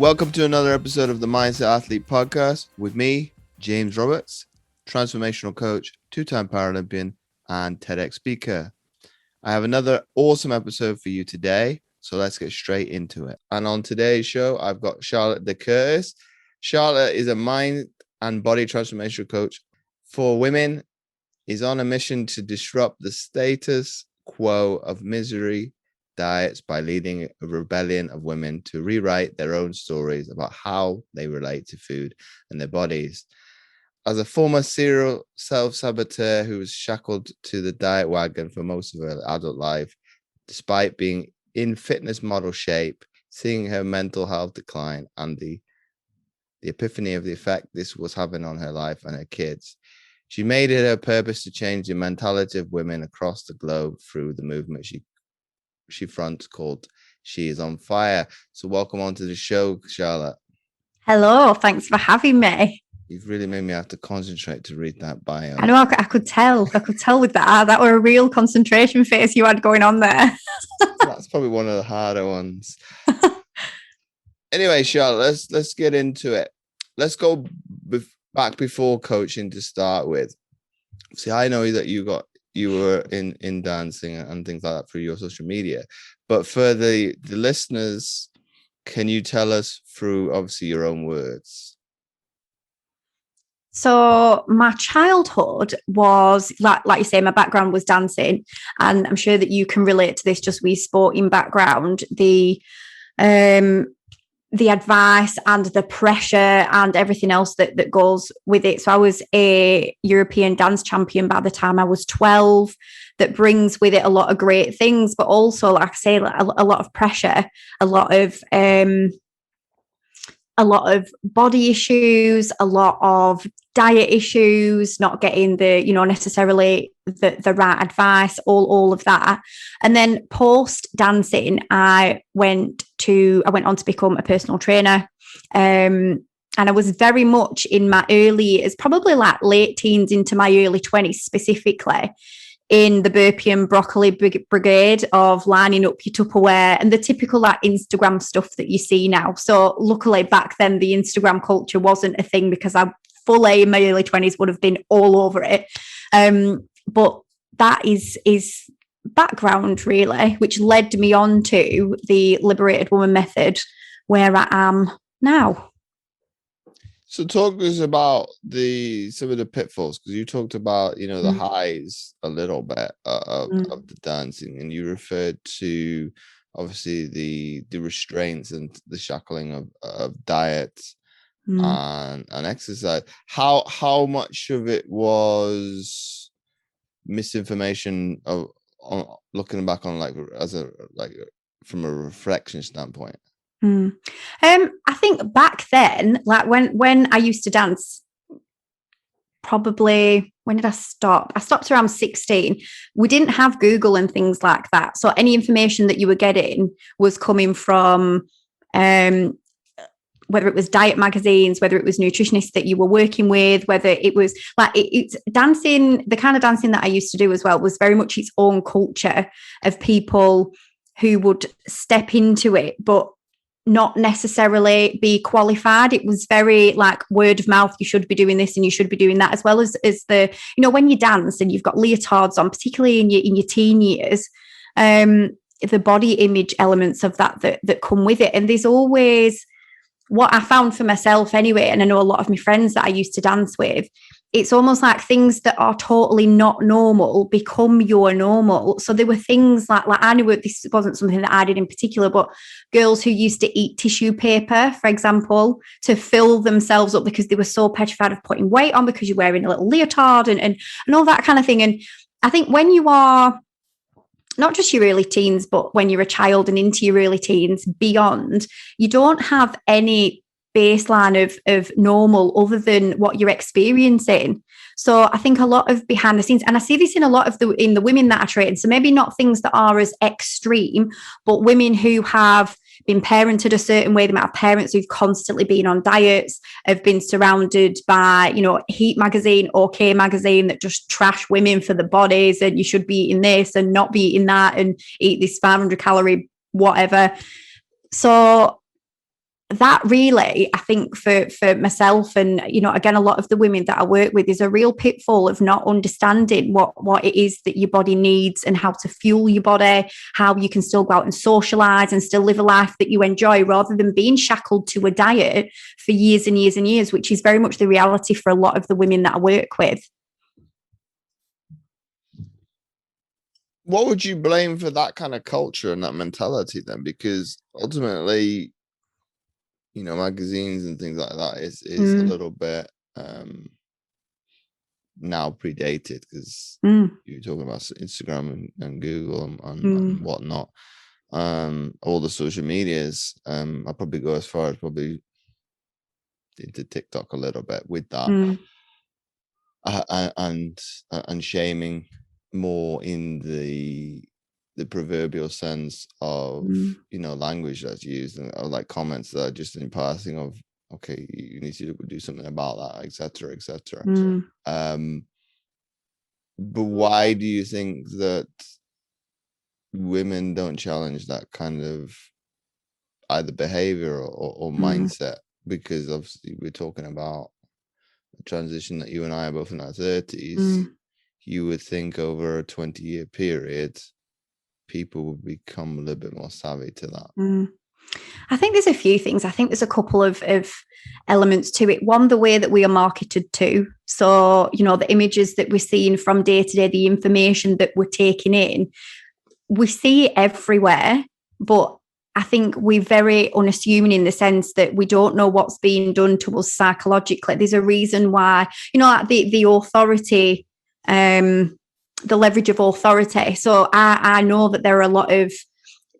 Welcome to another episode of the Mindset Athlete Podcast with me, James Roberts, transformational coach, two-time Paralympian, and TEDx speaker. I have another awesome episode for you today, so let's get straight into it. And on today's show, I've got Charlotte De Curtis. Charlotte is a mind and body transformational coach for women. Is on a mission to disrupt the status quo of misery diets by leading a rebellion of women to rewrite their own stories about how they relate to food and their bodies. As a former serial self-saboteur who was shackled to the diet wagon for most of her adult life, despite being in fitness model shape, seeing her mental health decline and the epiphany of the effect this was having on her life and her kids, she made it her purpose to change the mentality of women across the globe through the movement she fronts called She Is on Fire. So welcome onto the show, Charlotte. Hello, thanks for having me. You've really made me have to concentrate to read that bio. I know, I could tell with that. That were a real concentration phase you had going on there. That's probably one of the harder ones. Anyway, Charlotte, let's get into it. Let's go back before coaching to start with. See, I know that you were in dancing and things like that through your social media, but for the listeners, can you tell us through obviously your own words? So my childhood was like you say, my background was dancing, and I'm sure that you can relate to this. Just with sporting background, the advice and the pressure and everything else that goes with it. So I was a European dance champion by the time I was 12. That brings with it a lot of great things, but also, like I say, a lot of pressure, a lot of body issues, a lot of diet issues, not getting the, necessarily the right advice, all of that. And then post dancing, I went on to become a personal trainer. And I was very much in my early years, probably like late teens into my early 20s specifically, in the burpee and broccoli brigade of lining up your Tupperware and the typical like Instagram stuff that you see now. So luckily back then the Instagram culture wasn't a thing, because I fully in my early 20s would have been all over it. But that is background really, which led me on to the Liberated Woman method, where I am now. So talk to us about some of the pitfalls, because you talked about, the highs a little bit of the dancing, and you referred to obviously the restraints and the shackling of diet and exercise. How much of it was misinformation on looking back on from a reflection standpoint? I think back then, like when I used to dance, probably, when did I stop? I stopped around 16. We didn't have Google and things like that. So any information that you were getting was coming from, whether it was diet magazines, whether it was nutritionists that you were working with, whether it was like it's dancing. The kind of dancing that I used to do as well was very much its own culture of people who would step into it, but not necessarily be qualified. It was very like word of mouth. You should be doing this and you should be doing that, as well as the, when you dance and you've got leotards on, particularly in your teen years, the body image elements of that come with it. And there's always, what I found for myself anyway, and I know a lot of my friends that I used to dance with, it's almost like things that are totally not normal become your normal. So there were things like I knew this wasn't something that I did in particular, but girls who used to eat tissue paper, for example, to fill themselves up because they were so petrified of putting weight on because you're wearing a little leotard and all that kind of thing. And I think when you are not just your early teens, but when you're a child and into your early teens beyond, you don't have any baseline of normal other than what you're experiencing. So I think a lot of behind the scenes, and I see this in a lot of the women that I train, so maybe not things that are as extreme, but women who have been parented a certain way. They might have parents who've constantly been on diets, have been surrounded by, Heat magazine, OK magazine, that just trash women for the bodies, and you should be eating this and not be eating that and eat this 500 calorie whatever. So that really, I think for myself and, you know, again, a lot of the women that I work with, is a real pitfall of not understanding what it is that your body needs and how to fuel your body, how you can still go out and socialize and still live a life that you enjoy, rather than being shackled to a diet for years and years and years, which is very much the reality for a lot of the women that I work with. What would you blame for that kind of culture and that mentality then? Because ultimately, you know, magazines and things like that is a little bit now predated, because you're talking about Instagram and Google and whatnot. All the social medias. I'll probably go as far as probably into TikTok a little bit with that. And shaming more in the proverbial sense of, you know, language that's used, and like comments that are just in passing of, okay, you need to do something about that, etc., etc. But why do you think that women don't challenge that kind of either behavior or mindset? Because obviously we're talking about a transition that you and I are both in our 30s. You would think over a 20-year period, people would become a little bit more savvy to that. I think there's a few things. I think there's a couple of elements to it. One, the way that we are marketed to. So, you know, the images that we're seeing from day to day, the information that we're taking in, we see it everywhere, but I think we're very unassuming in the sense that we don't know what's being done to us psychologically. There's a reason why, you know, like the authority, the leverage of authority. So I know that there are a lot of,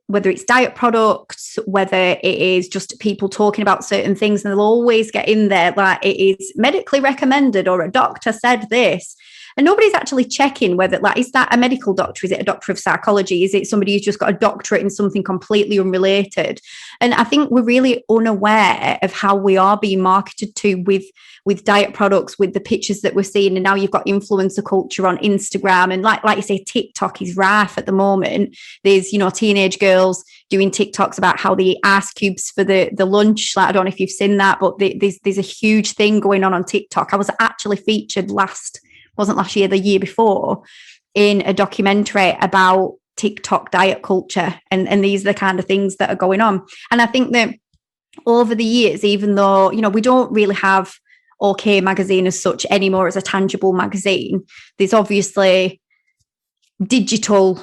whether it's diet products, whether it is just people talking about certain things, and they'll always get in there like it is medically recommended or a doctor said this. And nobody's actually checking whether, like, is that a medical doctor? Is it a doctor of psychology? Is it somebody who's just got a doctorate in something completely unrelated? And I think we're really unaware of how we are being marketed to with diet products, with the pictures that we're seeing. And now you've got influencer culture on Instagram. And like you say, TikTok is rife at the moment. There's, you know, teenage girls doing TikToks about how they eat ice cubes for the lunch. Like, I don't know if you've seen that, but there's a huge thing going on TikTok. I was actually featured wasn't last year, the year before, in a documentary about TikTok diet culture. And these are the kind of things that are going on. And I think that over the years, even though, you know, we don't really have OK magazine as such anymore as a tangible magazine, there's obviously digital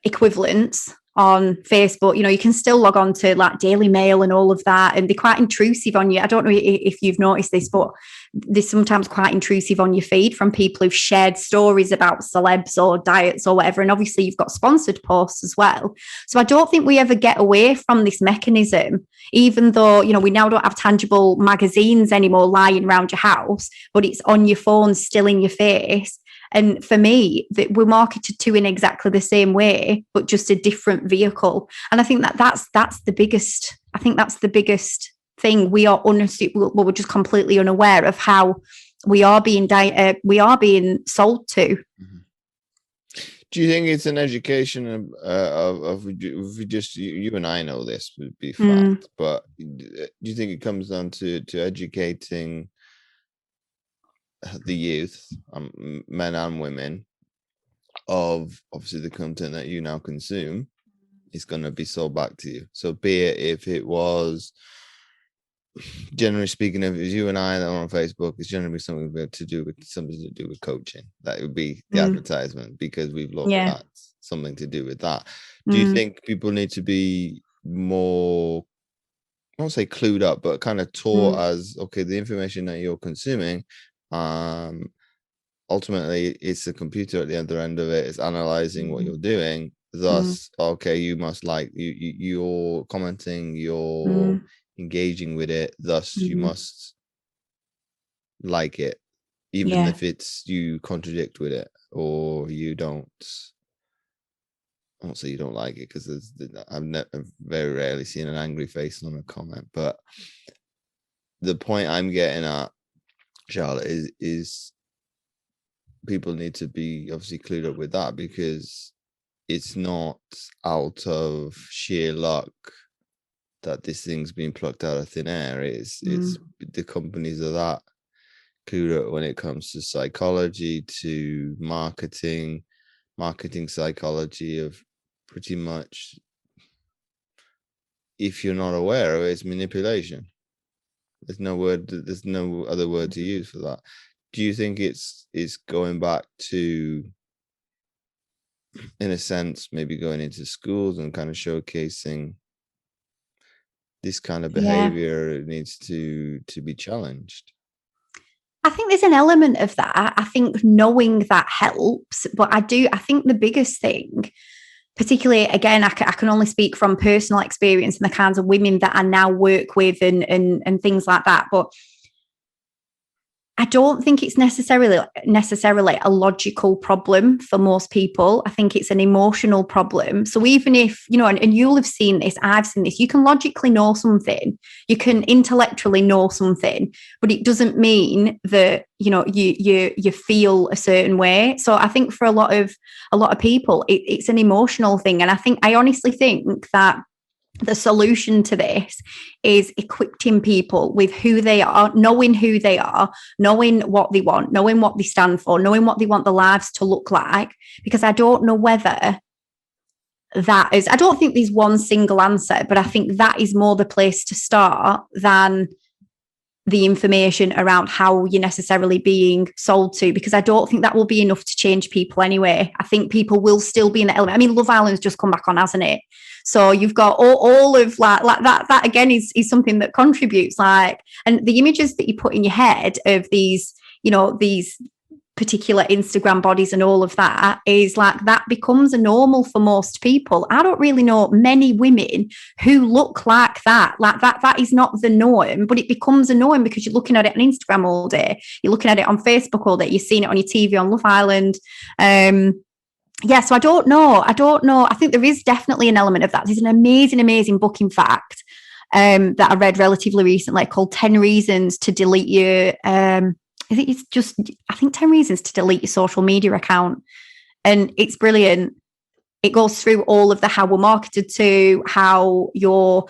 equivalents on Facebook. You know, you can still log on to like Daily Mail and all of that, and they're quite intrusive on you. I don't know if you've noticed this, but they're sometimes quite intrusive on your feed from people who've shared stories about celebs or diets or whatever. And obviously you've got sponsored posts as well. So I don't think we ever get away from this mechanism, even though, you know, we now don't have tangible magazines anymore lying around your house, but it's on your phone, still in your face. And for me, that we're marketed to in exactly the same way, but just a different vehicle. And I think that's the biggest. I think that's the biggest thing. We are we're just completely unaware of how we are being sold to. Do you think it's an education of just you and I know this would be fact, but do you think it comes down to educating the youth, men and women, of obviously the content that you now consume is going to be sold back to you? So be it if it was, generally speaking, if it was you and I that are on Facebook, it's generally something to do with coaching. That would be the advertisement, because we've looked at something to do with that. Do you think people need to be more, I won't say clued up, but kind of taught as, okay, the information that you're consuming, ultimately it's the computer at the other end of it, it's analyzing what you're doing, thus okay, you must like you're commenting, you're engaging with it, thus you must like it, even if it's you contradict with it, or you don't. I won't say you don't like it, because I've very rarely seen an angry face on a comment, but the point I'm getting at, Charlotte, is people need to be obviously clued up with that, because it's not out of sheer luck this thing's been plucked out of thin air. It's the companies are that clued up when it comes to psychology, to marketing psychology of pretty much, if you're not aware of it, it's manipulation. There's no other word to use for that. Do you think it's going back to, in a sense, maybe going into schools and kind of showcasing this kind of behavior needs to be challenged? I think there's an element of that. I think knowing that helps, but I think the biggest thing, particularly, again, I can only speak from personal experience and the kinds of women that I now work with and things like that, but I don't think it's necessarily a logical problem for most people. I think it's an emotional problem. So even if, and you'll have seen this, I've seen this, you can logically know something, you can intellectually know something, but it doesn't mean that, you feel a certain way. So I think for a lot of people, it's an emotional thing. And I honestly think that the solution to this is equipping people with who they are, knowing what they want, knowing what they stand for, knowing what they want their lives to look like. Because I don't know whether I don't think there's one single answer, but I think that is more the place to start than the information around how you're necessarily being sold to, because I don't think that will be enough to change people anyway. I think people will still be in the element. I mean, Love Island's just come back on, hasn't it? So you've got all of like that again is something that contributes, and the images that you put in your head of these, these particular Instagram bodies and all of that is like that becomes a normal for most people. I don't really know many women who look like that. Like that is not the norm, but it becomes a norm because you're looking at it on Instagram all day. You're looking at it on Facebook all day. You're seeing it on your TV on Love Island. So I don't know. I think there is definitely an element of that. There's an amazing book, in fact, that I read relatively recently called 10 Reasons to Delete Your I think 10 Reasons to Delete Your Social Media Account. And it's brilliant. It goes through all of how we're marketed to, how your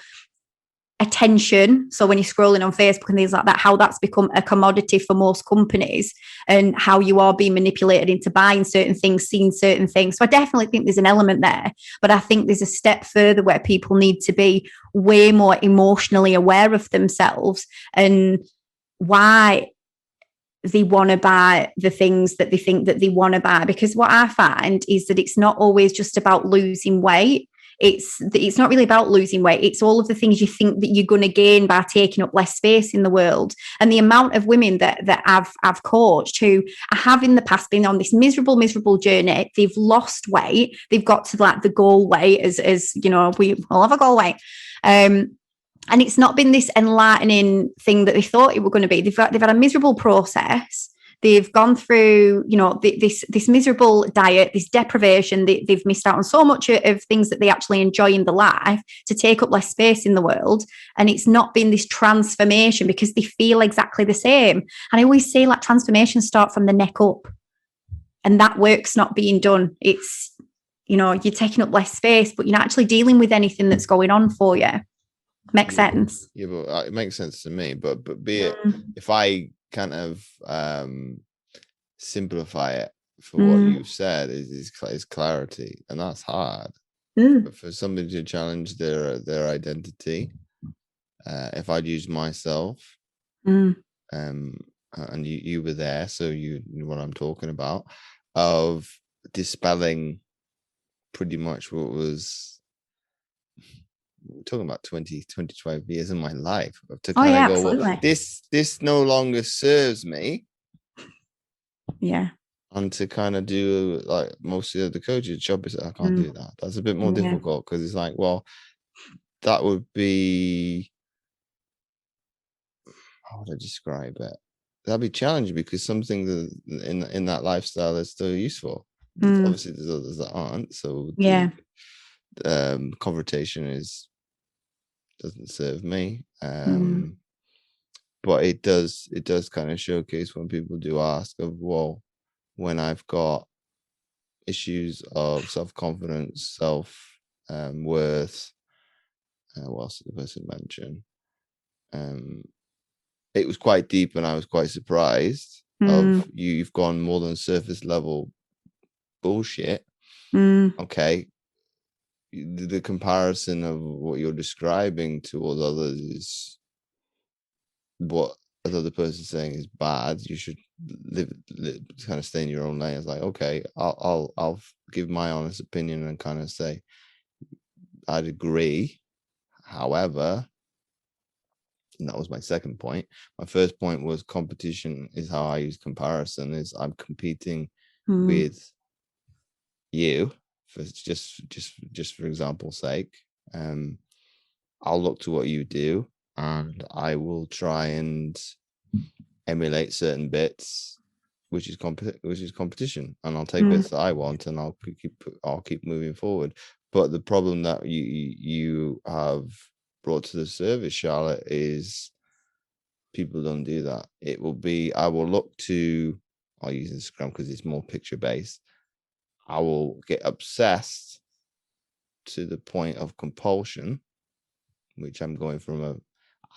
attention, so when you're scrolling on Facebook and things like that, how that's become a commodity for most companies and how you are being manipulated into buying certain things, seeing certain things. So I definitely think there's an element there, but I think there's a step further where people need to be way more emotionally aware of themselves and why they want to buy the things that they think that they want to buy. Because what I find is that it's not always just about losing weight. It's not really about losing weight. It's all of the things you think that you're going to gain by taking up less space in the world. And the amount of women that I've coached who have in the past been on this miserable journey, they've lost weight, they've got to like the goal weight, as we all have a goal weight. And it's not been this enlightening thing that they thought it were going to be. They've had a miserable process. They've gone through, this miserable diet, this deprivation. They've missed out on so much of things that they actually enjoy in their life to take up less space in the world. And it's not been this transformation because they feel exactly the same. And I always say, like, transformations start from the neck up. And that work's not being done. It's, you're taking up less space, but you're not actually dealing with anything that's going on for you. Makes sense. Yeah, but it makes sense to me. But be it, if I kind of simplify it for what you've said, is clarity, and that's hard. But for somebody to challenge their identity, if I'd use myself, and you were there, so you know what I'm talking about, of dispelling pretty much what was. We're talking about 25 years of my life to kind of go, well, this no longer serves me. Yeah. And to kind of do like most of the coaches' job is I can't do that. That's a bit more difficult because it's like, well, that would be, how would I describe it? That'd be challenging because something that in that lifestyle is still useful. Obviously, there's others that aren't. So confrontation doesn't serve me, but it does kind of showcase when people do ask of, well, when I've got issues of self-confidence, self-worth, what else did the person mention? It was quite deep, and I was quite surprised of you've gone more than surface level bullshit. Okay, the comparison of what you're describing towards others is what another person saying is bad. You should live kind of stay in your own lane. It's like, okay, I'll give my honest opinion and kind of say I'd agree. However, and that was my second point. My first point was competition is how I use comparison. Is I'm competing with you for just for example's sake. I'll look to what you do, and I will try and emulate certain bits, which is competition, and I'll take bits that I want, and I'll keep moving forward. But the problem that you have brought to the service, Charlotte, is people don't do that. It will be, I will look to, I'll use Instagram because it's more picture based. I will get obsessed to the point of compulsion, which I'm going from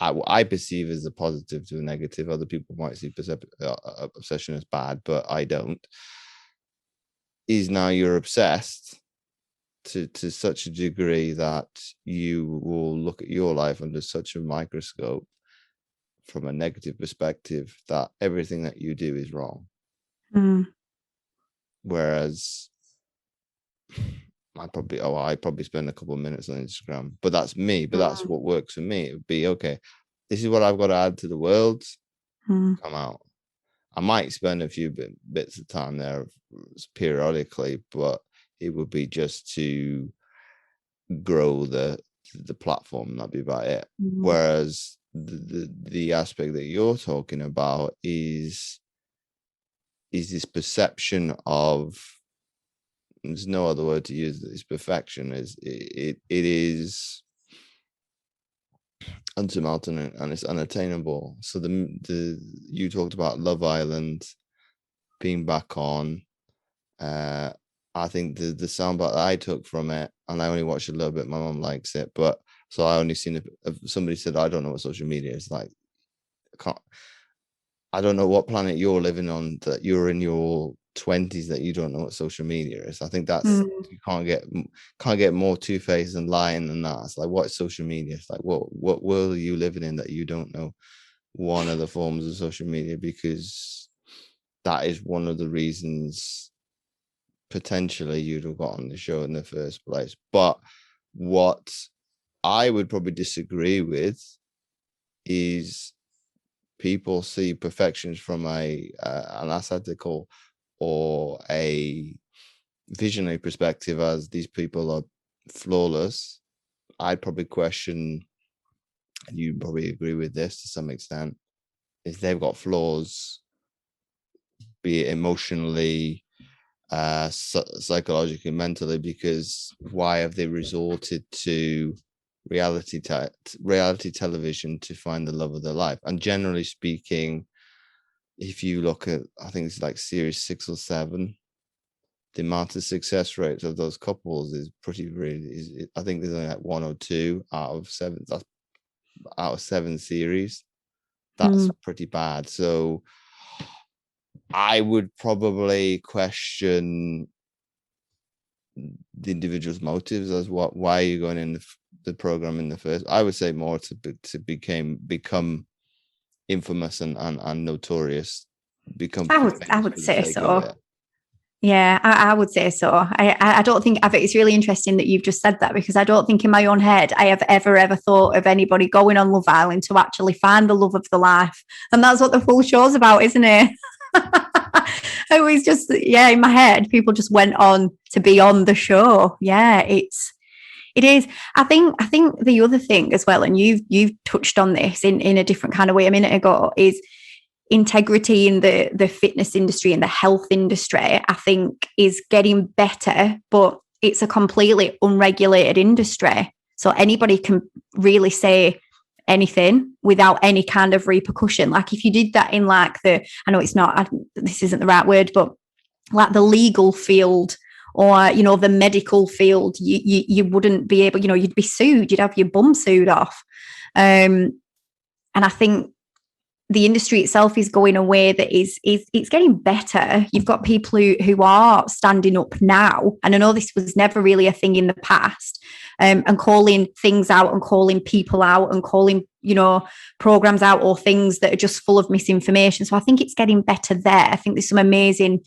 I perceive as a positive to a negative. Other people might see obsession as bad, but I don't. Is now you're obsessed to such a degree that you will look at your life under such a microscope from a negative perspective that everything that you do is wrong. Whereas I probably spend a couple of minutes on Instagram, but that's me. But that's what works for me. It would be, okay, this is what I've got to add to the world. Come out. I might spend a few bits of time there periodically, but it would be just to grow the platform. That'd be about it. Whereas the aspect that you're talking about is this perception of, there's no other word to use, this perfection it is unsurmountable and it's unattainable. So you talked about Love Island being back on. I think the soundbite that I took from it, and I only watched a little bit, my mom likes it, but so I only seen if somebody said, I don't know what social media is. Like, I don't know what planet you're living on, that you're in your 20s, that you don't know what social media is. I think that's you can't get more two-faced and lying than that. It's like, what's social media? It's like, what world are you living in that you don't know one of the forms of social media? Because that is one of the reasons potentially you'd have got on the show in the first place. But what I would probably disagree with is people see perfections from an aesthetical or a visionary perspective as these people are flawless. I'd probably question, and you probably agree with this to some extent, is they've got flaws, be it emotionally, psychologically, mentally, because why have they resorted to reality television to find the love of their life? And generally speaking, if you look at, I think it's like series 6 or 7, the amount of success rates of those couples is pretty really, I think there's only like 1 or 2 out of 7. That's out of 7 series. That's pretty bad. So I would probably question the individual's motives as why are you going in the program in the first. I would say more to become infamous and notorious. I would say so. Yeah, I would say so. I don't think, I think it's really interesting that you've just said that, because I don't think in my own head I have ever thought of anybody going on Love Island to actually find the love of the life. And that's what the full show's about, isn't it? It was just, yeah, in my head, people just went on to be on the show. Yeah, it is. I think the other thing as well, and you've touched on this in a different kind of way a minute ago, is integrity in the fitness industry and the health industry. I think is getting better, but it's a completely unregulated industry. So anybody can really say anything without any kind of repercussion. Like if you did that in like I know it's not, this isn't the right word, but like the legal field or, you know, the medical field, you wouldn't be able, you know, you'd be sued, you'd have your bum sued off. And I think the industry itself is going a way that is it's getting better. You've got people who are standing up now, and I know this was never really a thing in the past, and calling things out and calling people out and calling, you know, programs out or things that are just full of misinformation. So I think it's getting better there. I think there's some amazing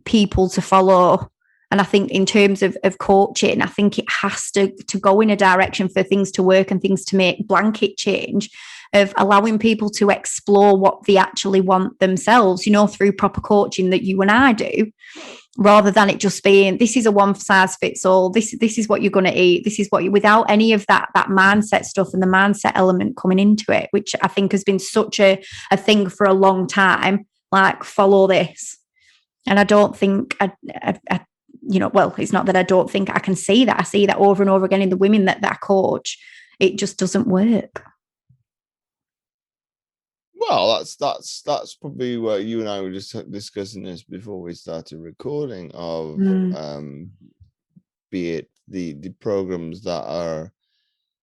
people to follow. And I think in terms of coaching, I think it has to go in a direction for things to work and things to make blanket change, of allowing people to explore what they actually want themselves, you know, through proper coaching that you and I do, rather than it just being, this is a one size fits all. This is what you're going to eat. This is what you, without any of that mindset stuff and the mindset element coming into it, which I think has been such a thing for a long time, like follow this. And I don't think you know, well, it's not that I don't think, I can see that. I see that over and over again in the women that I coach. It just doesn't work. Well, that's probably what you and I were just discussing this before we started recording of be it the programs that are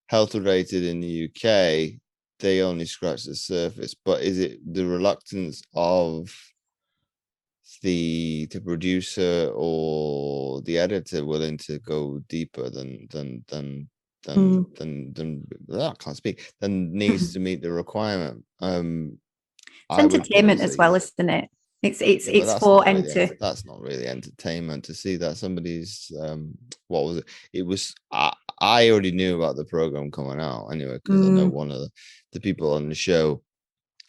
health related in the UK, they only scratch the surface. But is it the reluctance of the producer or the editor willing to go deeper than I can't speak, then needs to meet the requirement? It's entertainment as well, isn't it? It's for that's not really entertainment to see that somebody's what was it? It was I already knew about the program coming out anyway, because I know one of the people on the show,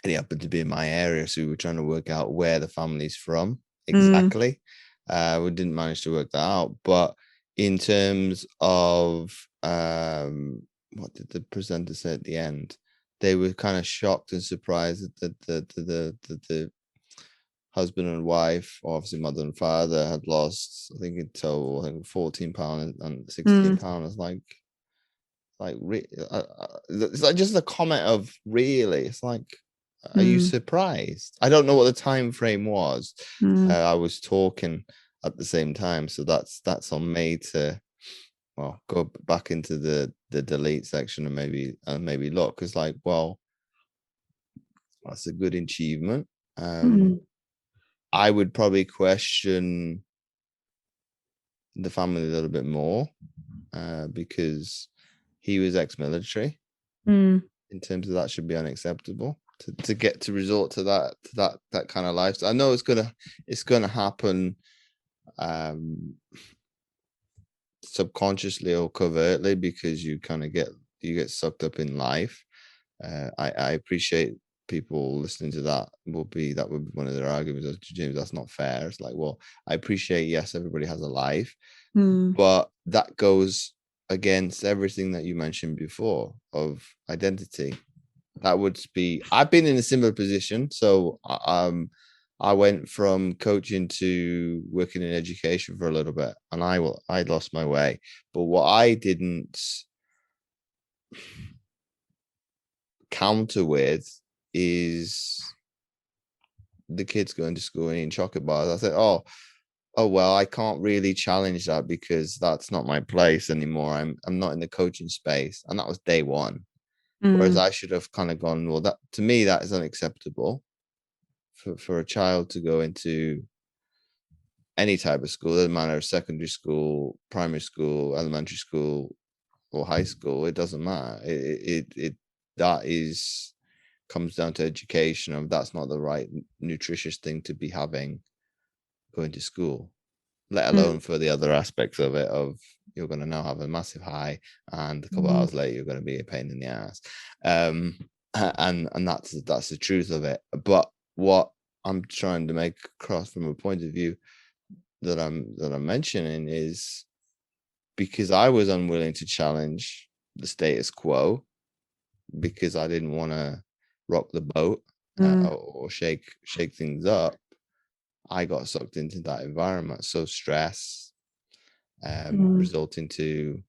and he happened to be in my area, so we were trying to work out where the family's from exactly. We didn't manage to work that out, but in terms of what did the presenter say at the end? They were kind of shocked and surprised that the husband and wife, or obviously mother and father, had lost, I think in total, I think £14 and £16. It's like it's like just a comment of really. It's like, are you surprised? I don't know what the time frame was. I was talking at the same time, so that's on me to go back into the delete section and maybe look, because like, well, that's a good achievement. I would probably question the family a little bit more, because he was ex-military. In terms of that, should be unacceptable to get to resort to that kind of lifestyle. I know it's gonna happen subconsciously or covertly, because you kind of get sucked up in life. I appreciate people listening to that would be one of their arguments. James, that's not fair. It's like, well, I appreciate, yes, everybody has a life, but that goes against everything that you mentioned before of identity. That would be, I've been in a similar position. So I went from coaching to working in education for a little bit, and I lost my way. But what I didn't counter with is the kids going to school and eating chocolate bars. I said, oh well, I can't really challenge that because that's not my place anymore. I'm not in the coaching space, and that was day one. Whereas I should have kind of gone, well, that to me that is unacceptable for a child to go into any type of school, doesn't matter, secondary school, primary school, elementary school, or high school. It doesn't matter. It that is comes down to education, of that's not the right nutritious thing to be having going to school, let alone for the other aspects of it, of you're going to now have a massive high, and a couple of hours later you're going to be a pain in the ass, and that's the truth of it. But what I'm trying to make across from a point of view that I'm mentioning is, because I was unwilling to challenge the status quo, because I didn't want to rock the boat or shake things up, I got sucked into that environment. So stress, resulting to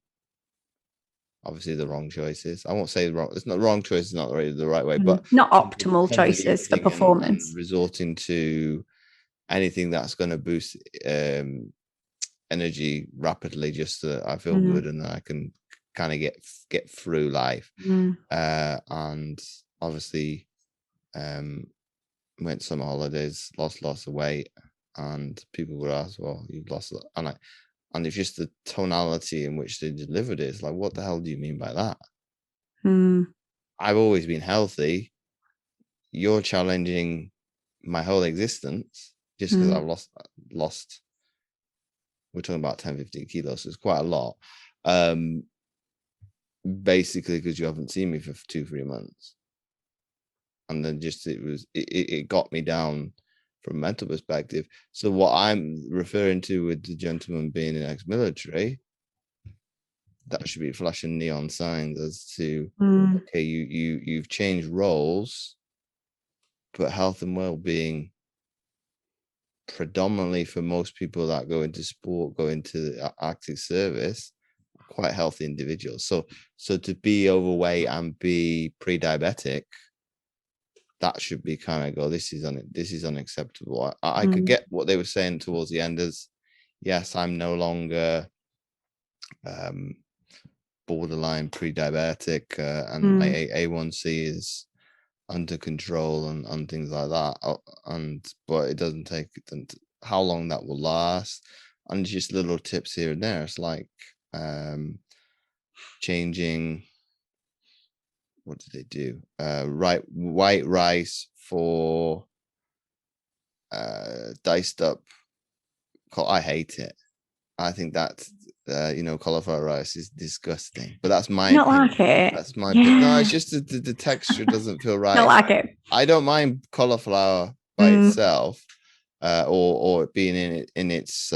obviously the wrong choices. I won't say wrong. It's not wrong choices, not really the right way, but not optimal choices for performance. And resorting to anything that's going to boost energy rapidly just so that I feel good and I can kind of get through life. And obviously went summer holidays, lost lots of weight, and people would ask, well, you've lost a lot. And it's just the tonality in which they delivered it. It's like, what the hell do you mean by that? I've always been healthy. You're challenging my whole existence just because I've lost. We're talking about 10, 15 kilos. So it's quite a lot. Basically, because you haven't seen me for 2-3 months. And then just it got me down from a mental perspective. So what I'm referring to with the gentleman being an ex-military, that should be flashing neon signs as to okay, you've changed roles, but health and well-being predominantly for most people that go into sport, go into the active service, quite healthy individuals. So to be overweight and be pre-diabetic, that should be kind of go, this is unacceptable. I could get what they were saying towards the end as, yes, I'm no longer borderline pre-diabetic and my A1C is under control and things like that. But it doesn't take how long that will last. And just little tips here and there. It's like changing, what did they do? White rice for diced up. I hate it. I think that cauliflower rice is disgusting. But that's my not opinion. like it. That's my opinion. No, it's just the texture doesn't feel right. Not like it. I don't mind cauliflower by itself, or it being in its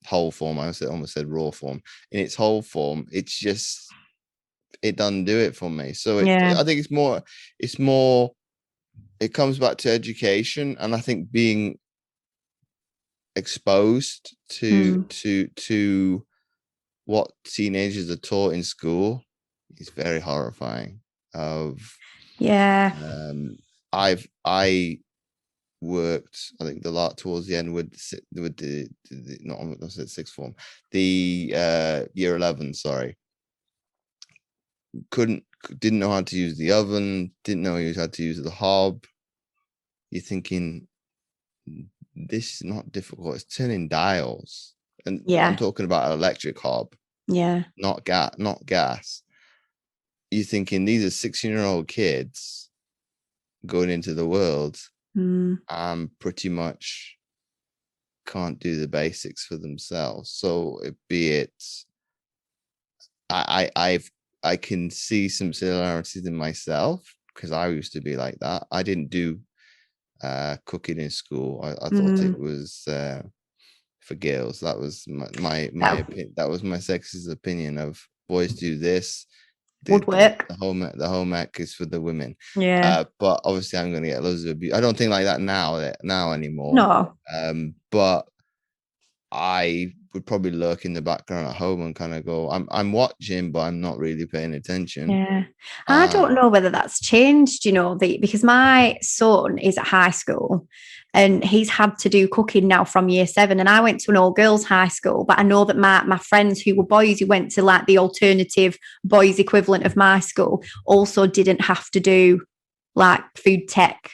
whole form. I almost said raw form. In its whole form, it's just it doesn't do it for me. So I think it's more. It comes back to education, and I think being exposed to what teenagers are taught in school is very horrifying. I worked, I think, towards the end with the not sixth form, the year 11. Sorry, didn't know how to use the oven. Didn't know you had to use the hob. You're thinking, this is not difficult. It's turning dials, and I'm talking about an electric hob. Not gas. You're thinking these are 16-year-old kids going into the world and pretty much can't do the basics for themselves. So I can see some similarities in myself because I used to be like that. I didn't do cooking in school. I thought it was for girls. That was my opinion. That was my sexist opinion of boys do this. Woodwork. The home ec is for the women. But obviously I'm going to get loads of abuse. I don't think like that now anymore. No. But I would probably lurk in the background at home and kind of go, I'm watching, but I'm not really paying attention. I don't know whether that's changed, because my son is at high school and he's had to do cooking now from year 7. And I went to an all girls high school, but I know that my friends who were boys who went to like the alternative boys equivalent of my school also didn't have to do like food tech.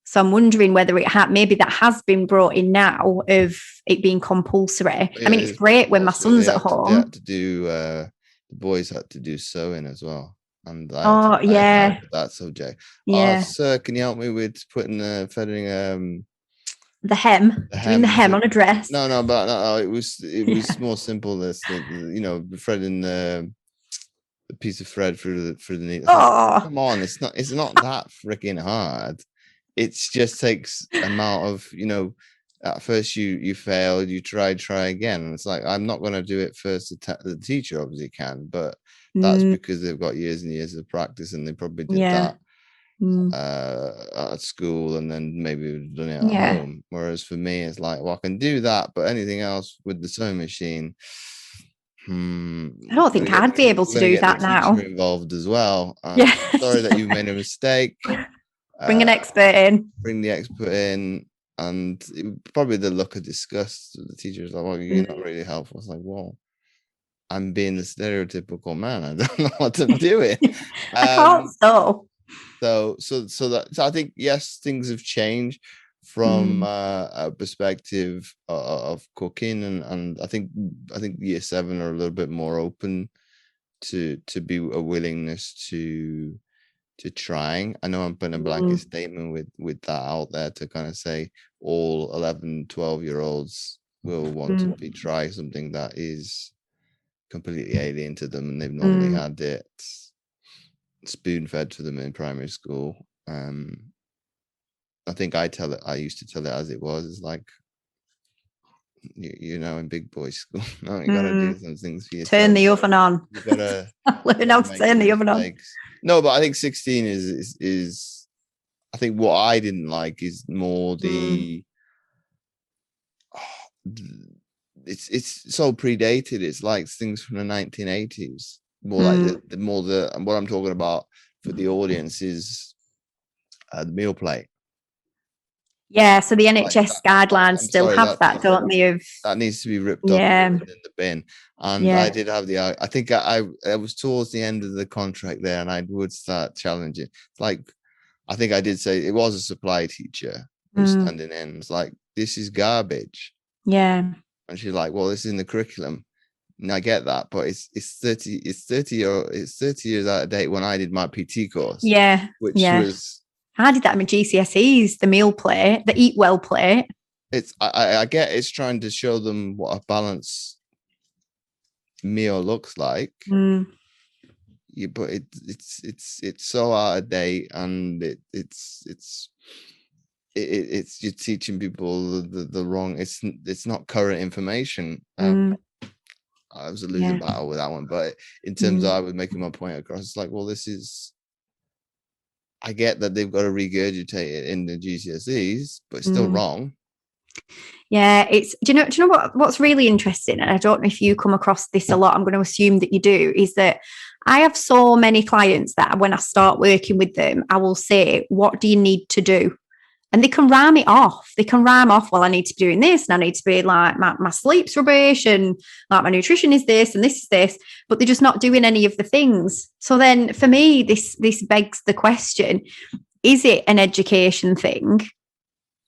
So I'm wondering whether maybe that has been brought in now of it being compulsory. I mean, it's great when my son's at home. They had to do, the boys had to do sewing as well. And I had that subject. Yeah. Sir, can you help me with putting feathering the hem? Doing the hem on a dress? No, it was more simple. This, threading the piece of thread through the needle. Like, come on, it's not that freaking hard. It just takes amount of, at first you failed, you try again. And it's like, I'm not going to do it first. The teacher obviously can, but that's because they've got years and years of practice and they probably did that at school and then maybe done it at home. Whereas for me, it's like, well, I can do that, but anything else with the sewing machine, I don't think I'd be able to do that now. Involved as well. Sorry that you've made a mistake. Bring an expert in. Bring the expert in. probably the look of disgust. The teacher's like, well, you're not really helpful. It's like, well, I'm being the stereotypical man. I don't know what I'm doing. I thought so. So I think, yes, things have changed from a perspective of cooking, and I think year 7 are a little bit more open to be a willingness to trying. I know I'm putting a blanket statement with that out there to kind of say all 11, 12-year-olds will want to try something that is completely alien to them, and they've normally had it spoon fed to them in primary school. I think I used to tell it as it was. It's like, you know, in big boy school, no, you gotta do some things for yourself. Turn the oven on. You gotta learn how to turn the oven on. No, but I think 16 is I think what I didn't like is more the it's so predated. It's like things from the 1980s. More like the what I'm talking about for the audience is the meal plate. Yeah, so the NHS guidelines still have that, don't they? That needs to be ripped up and put in the bin. And I did have I think I was towards the end of the contract there, and I would start challenging. It's like, I think I did say it was a supply teacher who was standing in. It's like, this is garbage. Yeah. And she's like, well, this is in the curriculum. And I get that, but it's 30 years out of date when I did my PT course. Yeah. Which was, I did that in my GCSEs, the meal plate, the eat well plate. It's I get it's trying to show them what a balanced meal looks like. But it's so out of date, and it's you're teaching people the wrong. It's not current information. I was a losing battle with that one, but in terms of I was making my point across, it's like, well, this is. I get that they've got to regurgitate it in the GCSEs, but it's still wrong. Yeah, it's. Do you know what's really interesting? And I don't know if you come across this a lot. I'm going to assume that you do. Is that I have so many clients that when I start working with them, I will say, "What do you need to do?" And they can rhyme it off. They can rhyme off, well, I need to be doing this, and I need to be like, my sleep's rubbish, and like my nutrition is this, and this is this, but they're just not doing any of the things. So then for me, this begs the question, is it an education thing?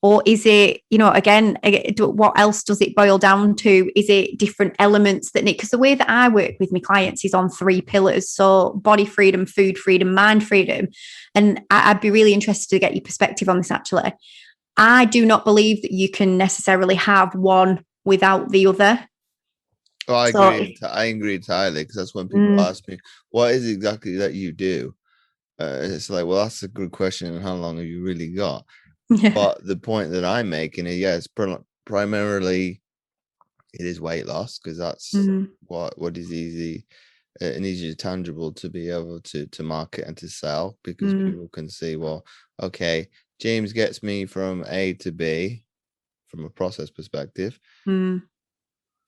Or is it, again, what else does it boil down to? Is it different elements that need, because the way that I work with my clients is on 3 pillars. So body freedom, food freedom, mind freedom. And I'd be really interested to get your perspective on this, actually. I do not believe that you can necessarily have one without the other. Oh, I agree entirely, because that's when people ask me, what is it exactly that you do? It's like, well, that's a good question. And how long have you really got? Yeah. But the point that I'm making is, it's primarily it is weight loss, because that's what is easy and easier tangible to be able to market and to sell, because people can see, well, okay, James gets me from A to B from a process perspective,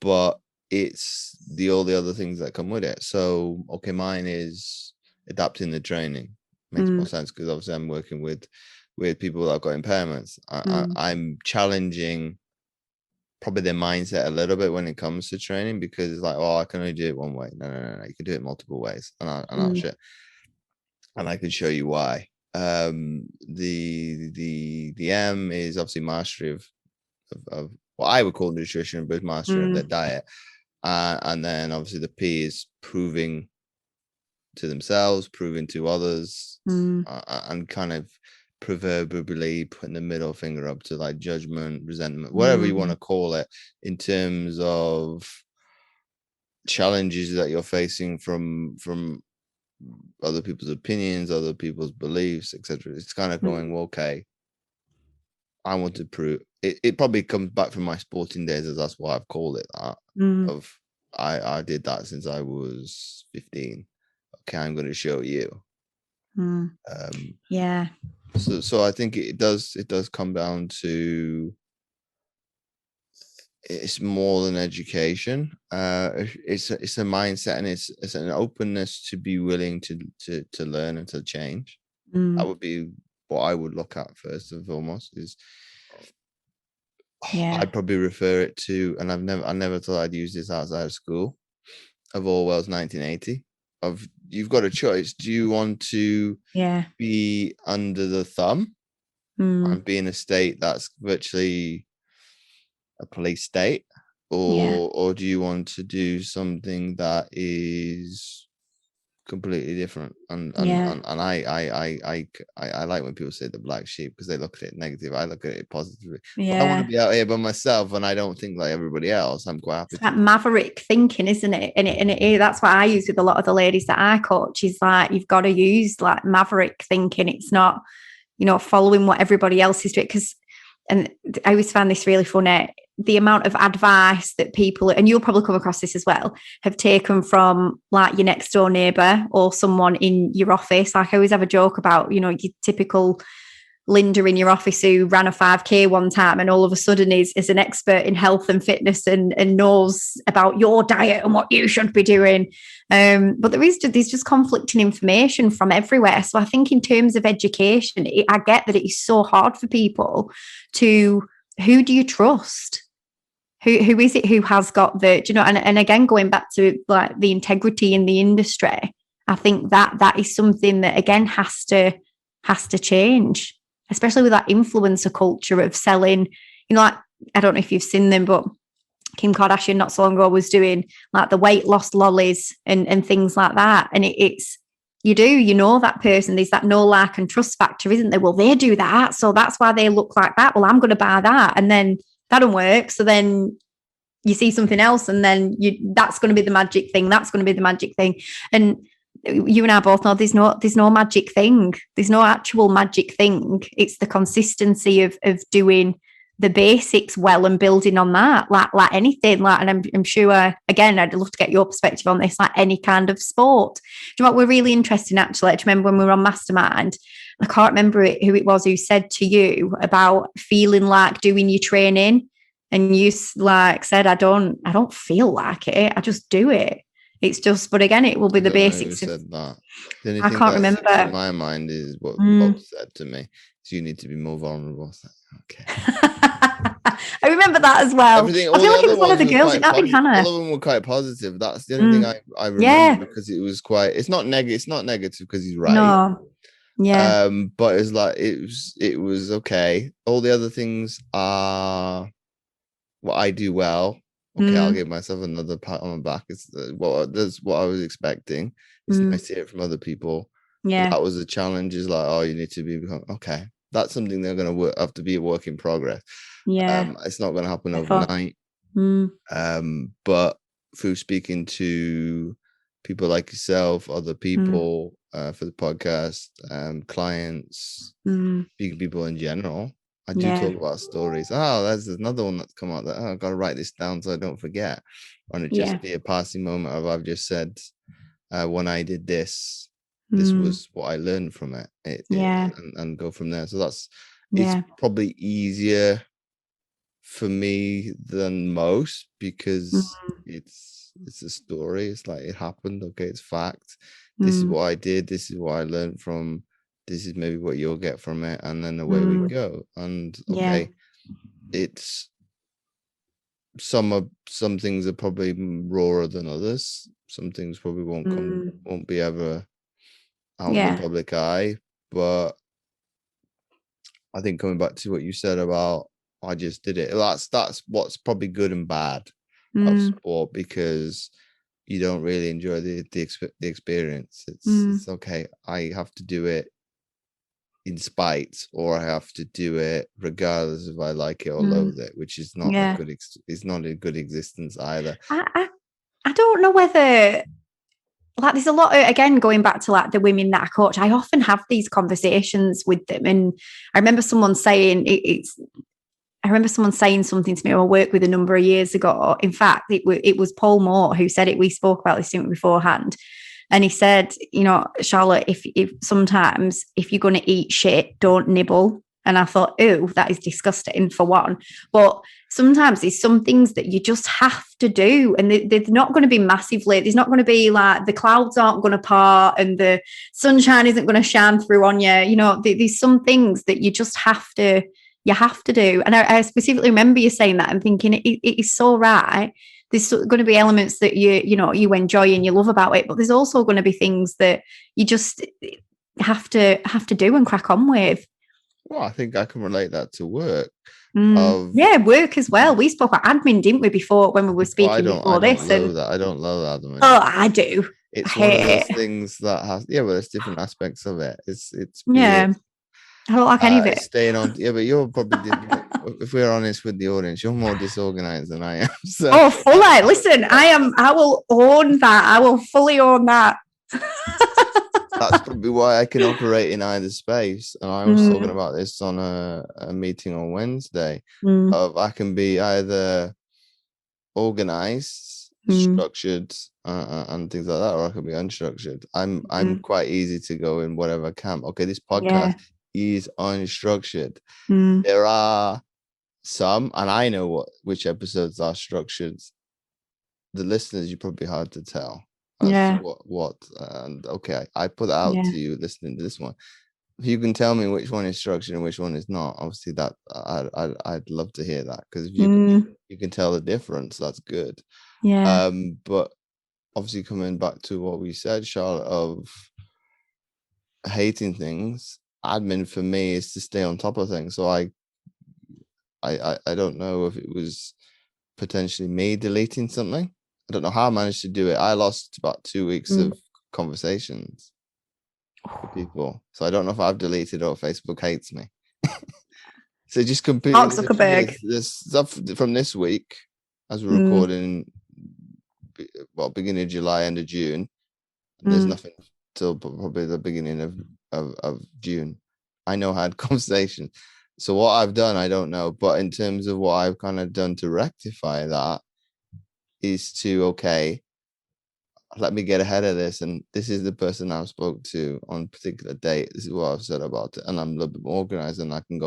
but it's all the other things that come with it. So, okay, mine is adapting the training. Makes more sense, because obviously I'm working with people that have got impairments. I'm challenging probably their mindset a little bit when it comes to training, because it's like, oh, I can only do it one way. No, you can do it multiple ways, and I'll share, and I can show you why. The M is obviously mastery of what I would call nutrition, but mastery of their diet, and then obviously the P is proving to themselves, proving to others, and kind of proverbially putting the middle finger up to like judgment, resentment, whatever you want to call it, in terms of challenges that you're facing from other people's opinions, other people's beliefs, etc. It's kind of going, well, okay, I want to prove it. It probably comes back from my sporting days, as that's why I've called it that. Of I did that since I was 15. Okay, I'm going to show you. Yeah. So I think it does come down to, it's more than education. It's a mindset, and it's an openness to be willing to learn and to change. That would be what I would look at first and foremost, is Yeah. I'd probably refer it to, and I never thought I'd use this outside of school, of Orwell's 1980. Of, you've got a choice. Do you want to Yeah. be under the thumb and be in a state that's virtually a police state, or do you want to do something that is completely different? And I like when people say the black sheep, because they look at it negative. I look at it positively. But I want to be out here by myself, and I don't think like everybody else. I'm quite happy. It's that maverick thinking, isn't it? And that's what I use with a lot of the ladies that I coach, is like, you've got to use like maverick thinking. It's not, following what everybody else is doing. And I always find this really funny, the amount of advice that people, and you'll probably come across this as well, have taken from like your next door neighbour or someone in your office. Like I always have a joke about, your typical Linda in your office who ran a 5K one time and all of a sudden is an expert in health and fitness and knows about your diet and what you should be doing. But there's just conflicting information from everywhere. So I think in terms of education, I get that it is so hard for people to, who do you trust? Who is it who has got the, and again, going back to like the integrity in the industry, I think that is something that again has to change, especially with that influencer culture of selling, like, I don't know if you've seen them, but Kim Kardashian not so long ago was doing like the weight loss lollies and things like that. And it's, that person, there's that know, like, and trust factor, isn't there? Well, they do that, so that's why they look like that. Well, I'm going to buy that. And then that don't work. So then you see something else and then that's going to be the magic thing. That's going to be the magic thing. And you and I both know there's no magic thing. There's no actual magic thing. It's the consistency of doing the basics well and building on that, like anything. Like, and I'm sure, again, I'd love to get your perspective on this, like any kind of sport. Do you know what we're really interesting, actually? Do you remember when we were on Mastermind? I can't remember who it was who said to you about feeling like doing your training, and you like said, I don't feel like it. I just do it. It's just, but again, it will be the basics. Who said that? The only I thing can't remember. In my mind is what Bob said to me. So you need to be more vulnerable. Okay. I remember that as well. I feel like it was one of the girls. It might be Hannah. All of them were quite positive. That's the only thing I remember, because it was quite. It's not negative. It's not negative because he's right. No. Yeah. But it's like it was okay. All the other things are what I do well. Okay, I'll give myself another pat on the back. That's what I was expecting. It's nice to hear it from other people. Yeah, that was a challenge. Is like, oh, you need to be okay. That's something they're going to have to be a work in progress. Yeah, it's not going to happen overnight. But through speaking to people like yourself, other people for the podcast, clients, speaking people in general. I do talk about stories. Oh, there's another one that's come out that I've got to write this down so I don't forget. And it just be a passing moment of, I've just said, when I did this, this was what I learned from it. And go from there. So it's probably easier for me than most, because it's a story. It's like, it happened. Okay, it's fact. This is what I did. This is what I learned from. This is maybe what you'll get from it, and then away we go. And okay, it's some things are probably rawer than others. Some things probably won't be ever out in the public eye. But I think coming back to what you said about, I just did it. That's what's probably good and bad of sport, because you don't really enjoy the experience. It's okay. I have to do it in spite, or I have to do it regardless if I like it or loathe it, which is not a good. It's not a good existence either. I don't know whether, like, there's a lot of, again, going back to like the women that I coach, I often have these conversations with them, and I remember someone saying I remember someone saying something to me. I worked with a number of years ago. In fact, it was Paul Moore who said it. We spoke about this beforehand. And he said, Charlotte, if sometimes if you're going to eat shit, don't nibble. And I thought, oh, that is disgusting, for one. But sometimes there's some things that you just have to do. And they're not going to be massively, there's not going to be like the clouds aren't going to part and the sunshine isn't going to shine through on you. There's some things that you just have to You have to do. And I specifically remember you saying that and thinking it is so right. There's going to be elements that you enjoy and you love about it, but there's also going to be things that you just have to do and crack on with. Well, I think I can relate that to work. Work as well. We spoke about admin, didn't we, before when we were speaking before this? I don't love admin. Oh, I do. It's one of those things that has, but there's different aspects of it. It's I don't like any of it. Staying on, but you're probably, if we're honest with the audience, you're more disorganized than I am. So. Oh, fully. Listen, I will own that. I will fully own that. That's probably why I can operate in either space. And I was talking about this on a meeting on Wednesday. Of I can be either organized, structured, and things like that, or I can be unstructured. I'm quite easy to go in whatever camp. Okay, this podcast is unstructured. There are some, and I know which episodes are structured. The listeners, you're probably hard to tell. What and okay, I put that out to you listening to this one. If you can tell me which one is structured and which one is not, obviously that I'd love to hear that, because if you can tell the difference, that's good. But obviously, coming back to what we said, Charlotte, of hating things, admin for me is to stay on top of things. So I don't know if it was potentially me deleting something. I don't know how I managed to do it. I lost about 2 weeks of conversations with people. So I don't know if I've deleted or Facebook hates me. So just completely Mark Zuckerberg. There's stuff from this week as we're recording, beginning of July, end of June. There's nothing till probably the beginning of June. I know I had conversations. So what I've done, I don't know. But in terms of what I've kind of done to rectify that, is to, okay, let me get ahead of this, and this is the person I spoke to on a particular date. This is what I've said about it, and I'm a little bit more organized, and I can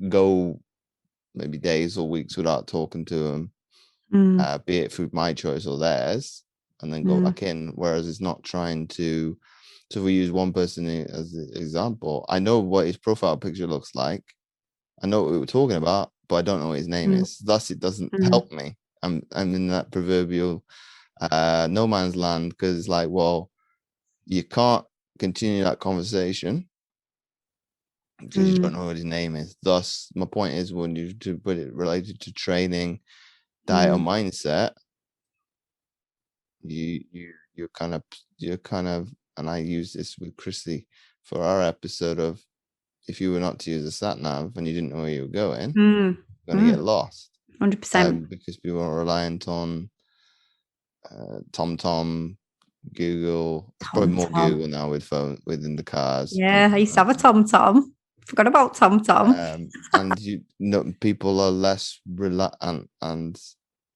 go maybe days or weeks without talking to them, be it through my choice or theirs, and then go back in. Whereas it's not trying to. So if we use one person as an example, I know what his profile picture looks like. I know what we were talking about, but I don't know what his name is. Thus, it doesn't help me. I'm in that proverbial no man's land, because it's like, well, you can't continue that conversation because you don't know what his name is. Thus, my point is, when you to put it related to training, diet, or mindset, you're kind of, and I use this with Chrissy for our episode of, if you were not to use a sat nav and you didn't know where you were going, you're going to get lost. 100%. Because people are reliant on TomTom, Google. It's probably more Google now with phone within the cars. Yeah, I used to have a TomTom. Forgot about TomTom. And people are less reliant, and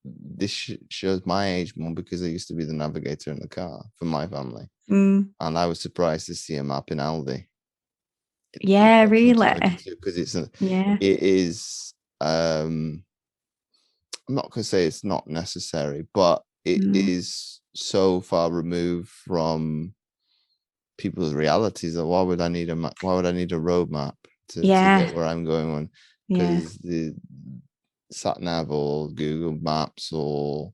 this shows my age more, because I used to be the navigator in the car for my family, and I was surprised to see a map in Aldi. Yeah, really. Because it is. I'm not going to say it's not necessary, but it is so far removed from people's realities that why would I need a roadmap to get where I'm going on? Because the sat nav or Google Maps, or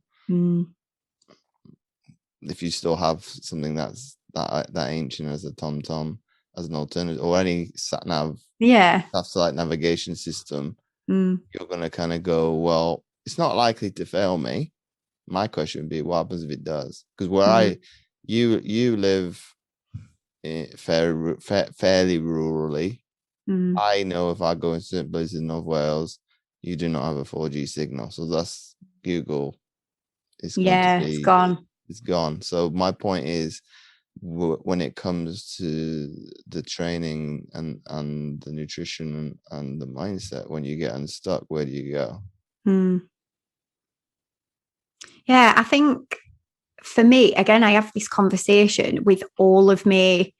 if you still have something that's that ancient as a TomTom as an alternative, or any sat nav satellite navigation system, you're going to kind of go, well, it's not likely to fail me. My question would be, what happens if it does? Because where you live fairly rurally, I know if I go in certain places in North Wales, you do not have a 4G signal. So that's Google. It's gone. It's gone. So my point is, when it comes to the training and the nutrition and the mindset, when you get unstuck, where do you go? Yeah, I think for me, again, I have this conversation with all my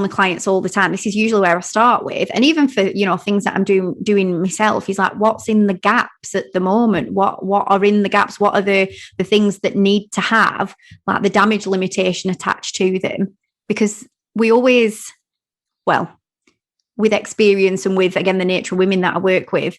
clients all the time. This is usually where I start with. And even for, things that I'm doing myself, is like, what's in the gaps at the moment? What are in the gaps? What are the things that need to have like the damage limitation attached to them? Because we always, with experience and with, again, the nature of women that I work with,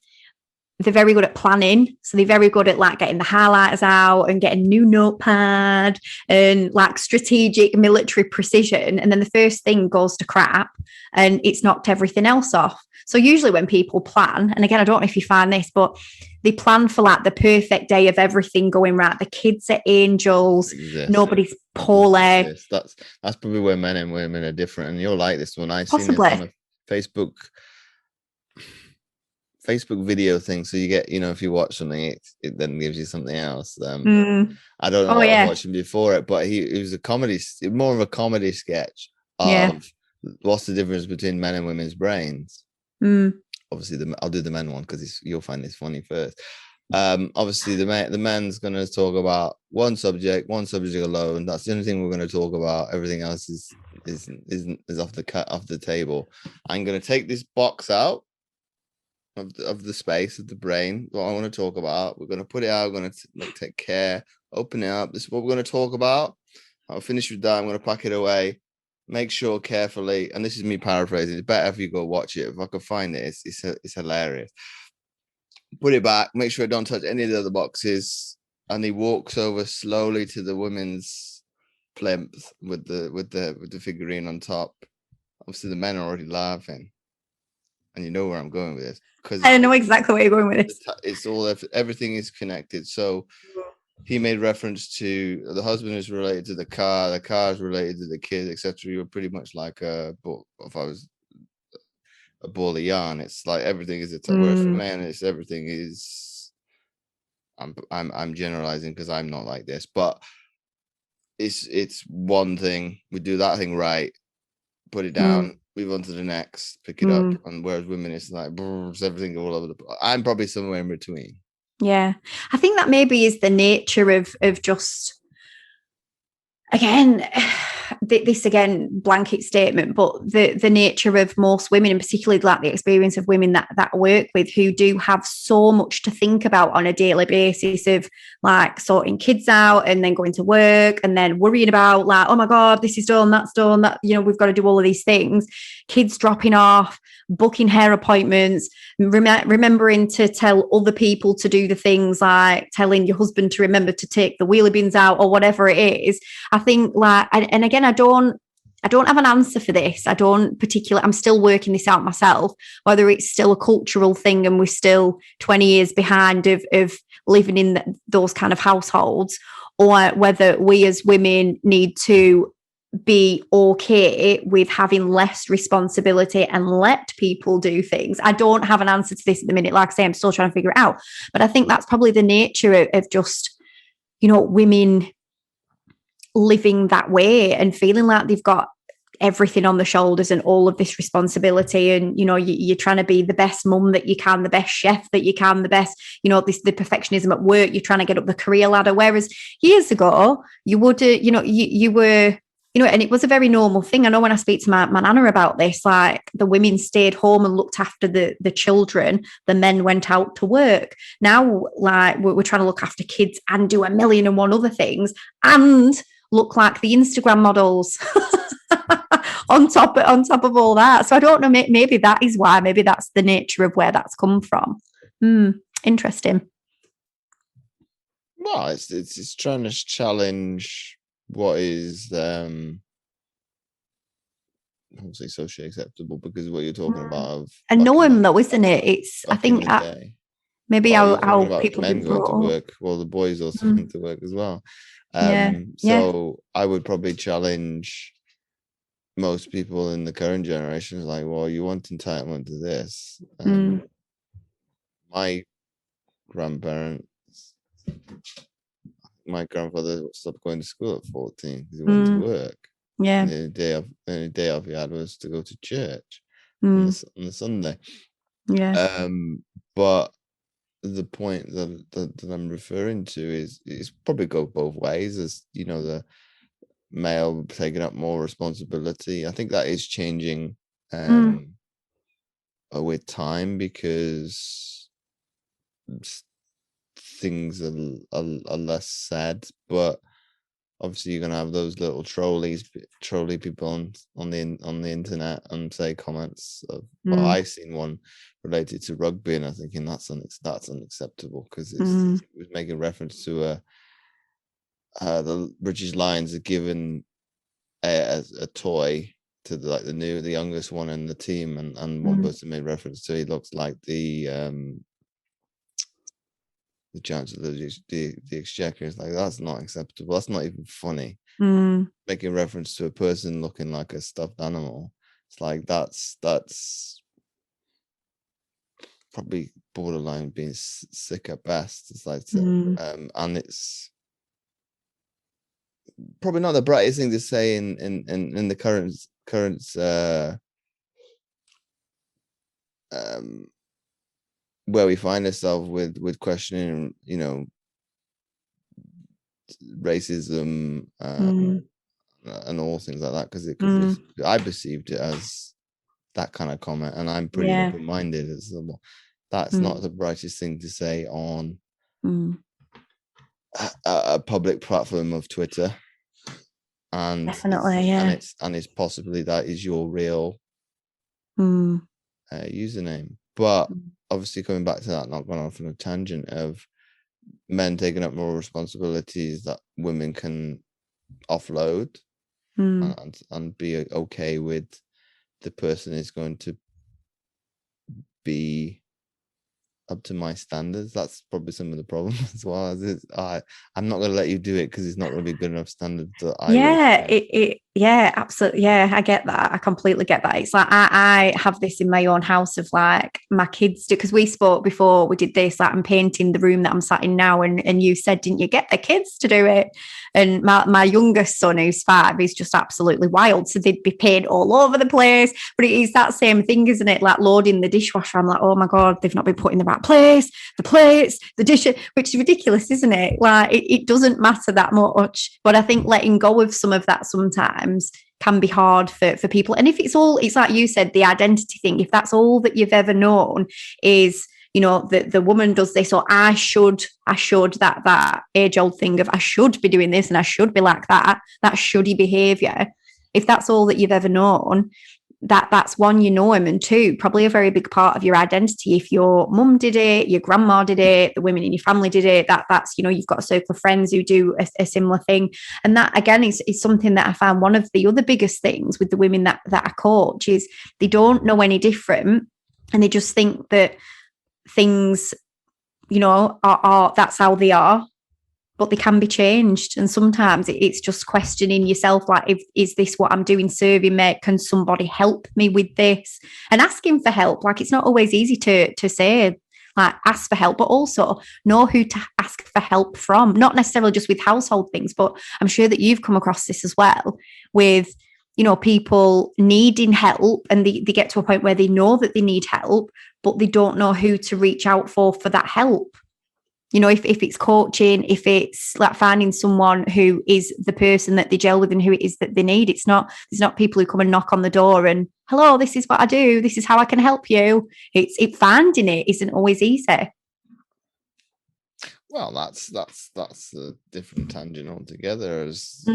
they're very good at planning. So they're very good at like getting the highlighters out and getting new notepad and like strategic military precision. And then the first thing goes to crap and it's knocked everything else off. So usually when people plan, and again, I don't know if you find this, but they plan for like the perfect day of everything going right. The kids are angels. Nobody's poorly. That's probably where men and women are different. And you're like this one. I've Possibly. seen it on a Facebook video thing. So you get, if you watch something, it then gives you something else. I don't know what I was watching before it, but it was more of a comedy sketch of what's the difference between men and women's brains. Obviously, I'll do the men one because you'll find this funny first. Obviously, the man's going to talk about one subject alone. That's the only thing we're going to talk about. Everything else is off the table. I'm going to take this box out of the space of the brain. What I want to talk about. We're going to put it out. We're going to take care. Open it up. This is what we're going to talk about. I'll finish with that. I'm going to pack it away. Make sure carefully, and this is me paraphrasing. It's better if you go watch it. If I could find it, it's hilarious. Put it back. Make sure I don't touch any of the other boxes. And he walks over slowly to the women's plinth with the figurine on top. Obviously, the men are already laughing, and you know where I'm going with this because I know exactly where you're going with this. It's all everything is connected. So. He made reference to the husband is related to the car is related to the kids, etc. You're pretty much like if I was a ball of yarn, it's like everything is a word for men. It's everything is. I'm generalizing because I'm not like this, but it's one thing. We do that thing right, put it down, move on to the next, pick it up, and whereas women, it's like it's everything all over the place. I'm probably somewhere in between. Yeah, I think that maybe is the nature of just, again, this again blanket statement, but the nature of most women, and particularly like the experience of women that I work with, who do have so much to think about on a daily basis of like sorting kids out and then going to work and then worrying about like, oh my God, this is done, that's done, that, we've got to do all of these things, kids dropping off, booking hair appointments, remembering to tell other people to do the things, like telling your husband to remember to take the wheelie bins out or whatever it is. I think like, and again, I don't have an answer for this. I'm still working this out myself, whether it's still a cultural thing and we're still 20 years behind of living in those kind of households, or whether we as women need to be okay with having less responsibility and let people do things. I don't have an answer to this at the minute. Like I say, I'm still trying to figure it out. But I think that's probably the nature of just, women living that way and feeling like they've got everything on the shoulders and all of this responsibility. And, you're trying to be the best mum that you can, the best chef that you can, the best, the perfectionism at work, you're trying to get up the career ladder. Whereas years ago, you would, you were, and it was a very normal thing. I know when I speak to my nana about this, like the women stayed home and looked after the children, the men went out to work. Now, like we're trying to look after kids and do 1,000,001 other things and look like the Instagram models on top of all that. So I don't know, maybe that is why, maybe that's the nature of where that's come from. Interesting. Well, it's trying to challenge what is obviously socially acceptable, because what you're talking about a norm though, isn't it? It's I think maybe how people men going to work, well, the boys also going to work as well. So I would probably challenge most people in the current generation is like, well, you want entitlement to this. My grandfather stopped going to school at 14 because he went to work. Yeah. And the day off he had was to go to church on the Sunday. Yeah. But the point that I'm referring to is probably go both ways, as the male taking up more responsibility. I think that is changing with time, because things are less sad, but obviously you're gonna have those little trolley people on the internet and say comments of, well, I seen one related to rugby, and I'm thinking that's unacceptable, because it was making reference to the British Lions are given a toy to the youngest one in the team, and one person made reference to, he looks like the Chancellor of the Exchequer. Is like, that's not acceptable. That's not even funny. Making reference to a person looking like a stuffed animal. It's like, that's probably borderline being sick at best. It's like, and it's probably not the brightest thing to say in the current where we find ourselves with questioning, you know, racism and all things like that, because it could be, I perceived it as that kind of comment, and I'm pretty open-minded as well. That's not the brightest thing to say on a public platform of Twitter, and definitely, and it's possibly that is your real username. But obviously, coming back to that, not going off on a tangent of men taking up more responsibilities that women can offload, and be okay with the person is going to be up to my standards. That's probably some of the problem as well. As I'm not going to let you do it because it's not going to be good enough standards that I absolutely, I get that. I completely get that. It's like I have this in my own house of like my kids do, because we spoke before we did this, like I'm painting the room that I'm sat in now, and you said, didn't you get the kids to do it? And my youngest son, who's 5, is just absolutely wild, so they'd be paint all over the place. But it is that same thing, isn't it? Like loading the dishwasher, I'm like, oh my god, they've not been put in the right place, the plates, the dishes, which is ridiculous, isn't it? Like it doesn't matter that much. But I think letting go of some of that sometimes can be hard for people. And if it's like you said, the identity thing, if that's all that you've ever known is, you know, the woman does this, or I should, that age old thing of I should be doing this and I should be like that shouldy behavior. If that's all that you've ever known, that's one, you know him, and 2, probably a very big part of your identity. If your mum did it, your grandma did it, the women in your family did it, that's, you know, you've got a circle of friends who do a similar thing. And that again is something that I found one of the other biggest things with the women that I coach is they don't know any different, and they just think that things, you know, are that's how they are, but they can be changed. And sometimes it's just questioning yourself, like, is this what I'm doing serving me? Can somebody help me with this? And asking for help. Like, it's not always easy to say, like, ask for help, but also know who to ask for help from, not necessarily just with household things, but I'm sure that you've come across this as well with, you know, people needing help, and they get to a point where they know that they need help, but they don't know who to reach out for that help. You know, if it's coaching, if it's like finding someone who is the person that they gel with and who it is that they need. There's not people who come and knock on the door and, hello, this is what I do, this is how I can help you. It finding it isn't always easy. Well, that's a different tangent altogether. As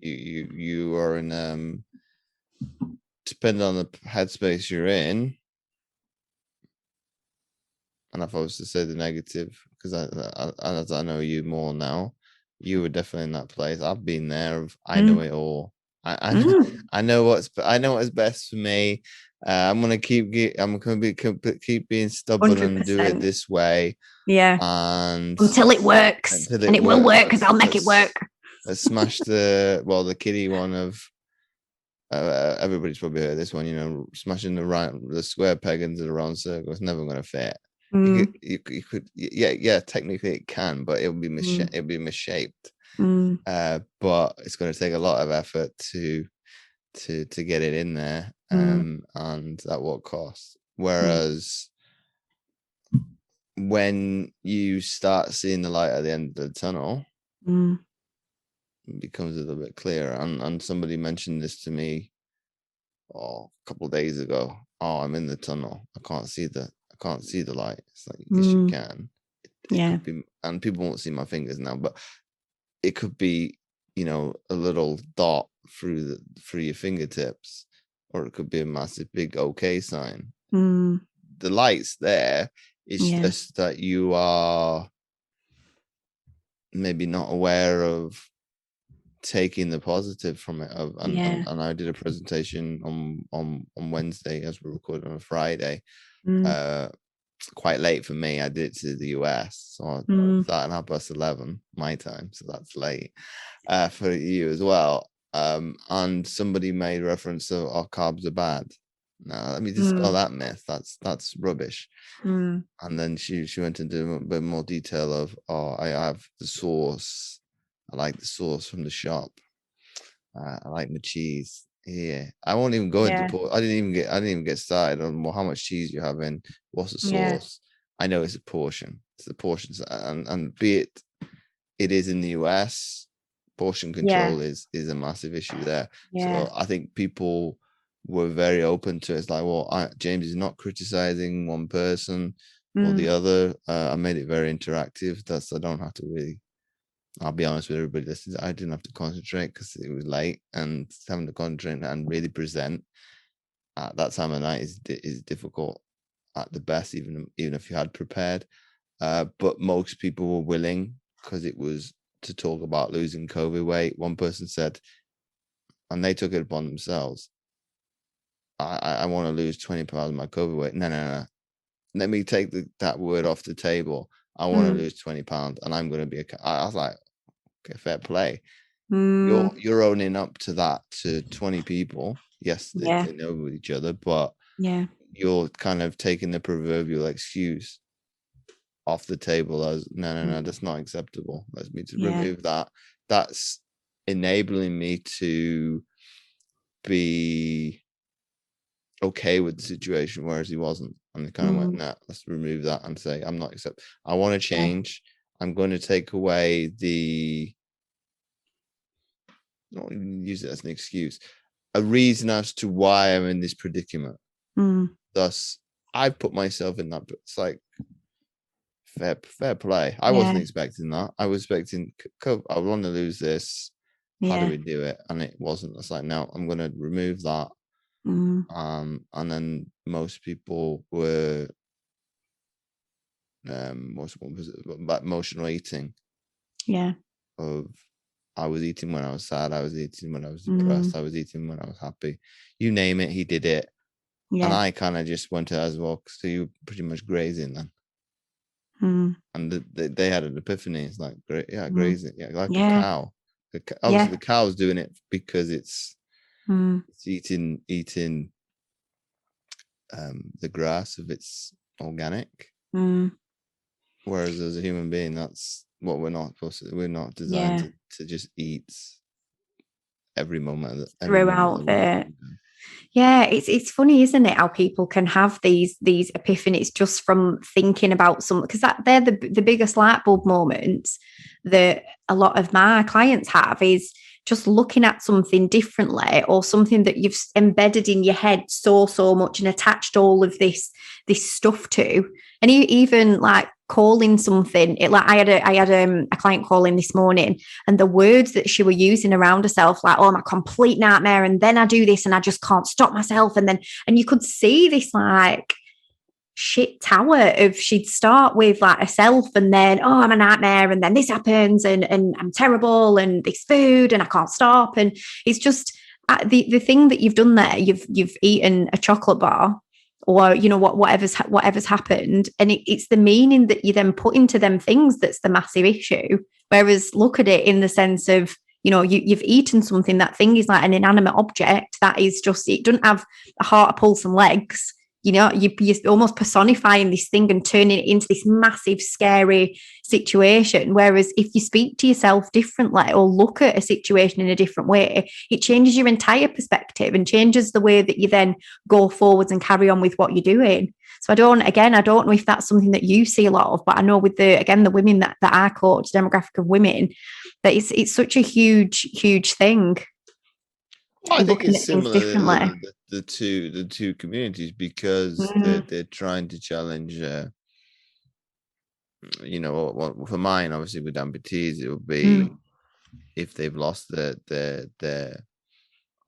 you are in depending on the headspace you're in. And if I was to say the negative, because as I know you more now, you were definitely in that place. I've been there. I know it all. I know what's best for me. I'm gonna keep being stubborn 100%. And do it this way. Yeah. And until it works, and it will work because I'll make it work. Let's smash the kiddie one of. Everybody's probably heard this one. You know, smashing the square peg into the round circle. It's never going to fit. You could, technically it can, but it'll be misshaped. But it's going to take a lot of effort to get it in there, and at what cost. Whereas when you start seeing the light at the end of the tunnel, it becomes a little bit clearer. And somebody mentioned this to me a couple of days ago. Oh, I'm in the tunnel. I can't see the light. It's like, yes, you can. It could be, and people won't see my fingers now, but it could be a little dot through your fingertips, or it could be a massive big OK sign. The light's there. It's just that you are maybe not aware of taking the positive from it. And I did a presentation on Wednesday, as we're recording on a Friday. Quite late for me. I did it to the US, so I started at 11 my time, so that's late for you as well. And somebody made reference to carbs are bad. Now let me dispel that myth. That's rubbish. And then she went into a bit more detail of, I have the sauce. I like the sauce from the shop. I like my cheese. Yeah, I won't even go into I didn't even get started on how much cheese you're having, what's the sauce. I know it's a portion. It's the portions, and be it is in the US, portion control is a massive issue there. So I think people were very open to it. It's like, well, James is not criticizing one person or the other. I made it very interactive. I don't have to really. I'll be honest with everybody. I didn't have to concentrate because it was late, and having to concentrate and really present at that time of night is difficult at the best, even if you had prepared. But most people were willing, because it was to talk about losing COVID weight. One person said, and they took it upon themselves, I want to lose 20 pounds of my COVID weight. No. Let me take that word off the table. I want to lose 20 pounds, and I'm going to be I was like, okay, fair play. You're owning up to that to 20 people. Yes, they know each other, but you're kind of taking the proverbial excuse off the table as no, that's not acceptable. Let's me to remove that. That's enabling me to be okay with the situation, whereas he wasn't. And they kind of went, nah, let's remove that and say, I'm not accept. I want to change. I'm going to take away not even use it as an excuse, a reason as to why I'm in this predicament. Thus, I put myself in that. It's like fair play. I wasn't expecting that. I was expecting, I want to lose this. How do we do it? And it wasn't. It's like, no, I'm going to remove that. And then most people were emotional eating. Of I was eating when I was sad, I was eating when I was depressed, I was eating when I was happy. You name it, he did it. And I kind of just went to as well, so you pretty much grazing then. And they had an epiphany. It's like, grazing, like a cow. Obviously, the cow's doing it because it's eating the grass if it's organic. Whereas as a human being, that's what we're not supposed to. We're not designed to just eat every moment throughout it. Yeah, it's funny, isn't it, how people can have these epiphanies just from thinking about something, because they're the biggest light bulb moments that a lot of my clients have, is just looking at something differently, or something that you've embedded in your head so much and attached all of this stuff to. And even like calling something, I had a client call in this morning, and the words that she were using around herself, like, oh, I'm a complete nightmare, and then I do this and I just can't stop myself, and you could see this like shit tower of, she'd start with like herself, and then, oh, I'm a nightmare, and then this happens, and I'm terrible, and this food, and I can't stop. And it's just the thing that you've done there, you've eaten a chocolate bar, or whatever's happened, and it's the meaning that you then put into them things that's the massive issue. Whereas look at it in the sense of, you've eaten something. That thing is like an inanimate object that is just, it doesn't have a heart, a pulse, and legs. You're almost personifying this thing and turning it into this massive, scary situation. Whereas if you speak to yourself differently, or look at a situation in a different way, it changes your entire perspective and changes the way that you then go forwards and carry on with what you're doing. So I don't know if that's something that you see a lot of, but I know with the women that I coach, demographic of women, that it's such a huge thing. I think it's similar, the two communities, because they're trying to challenge. For mine, obviously with amputees, it will be if they've lost their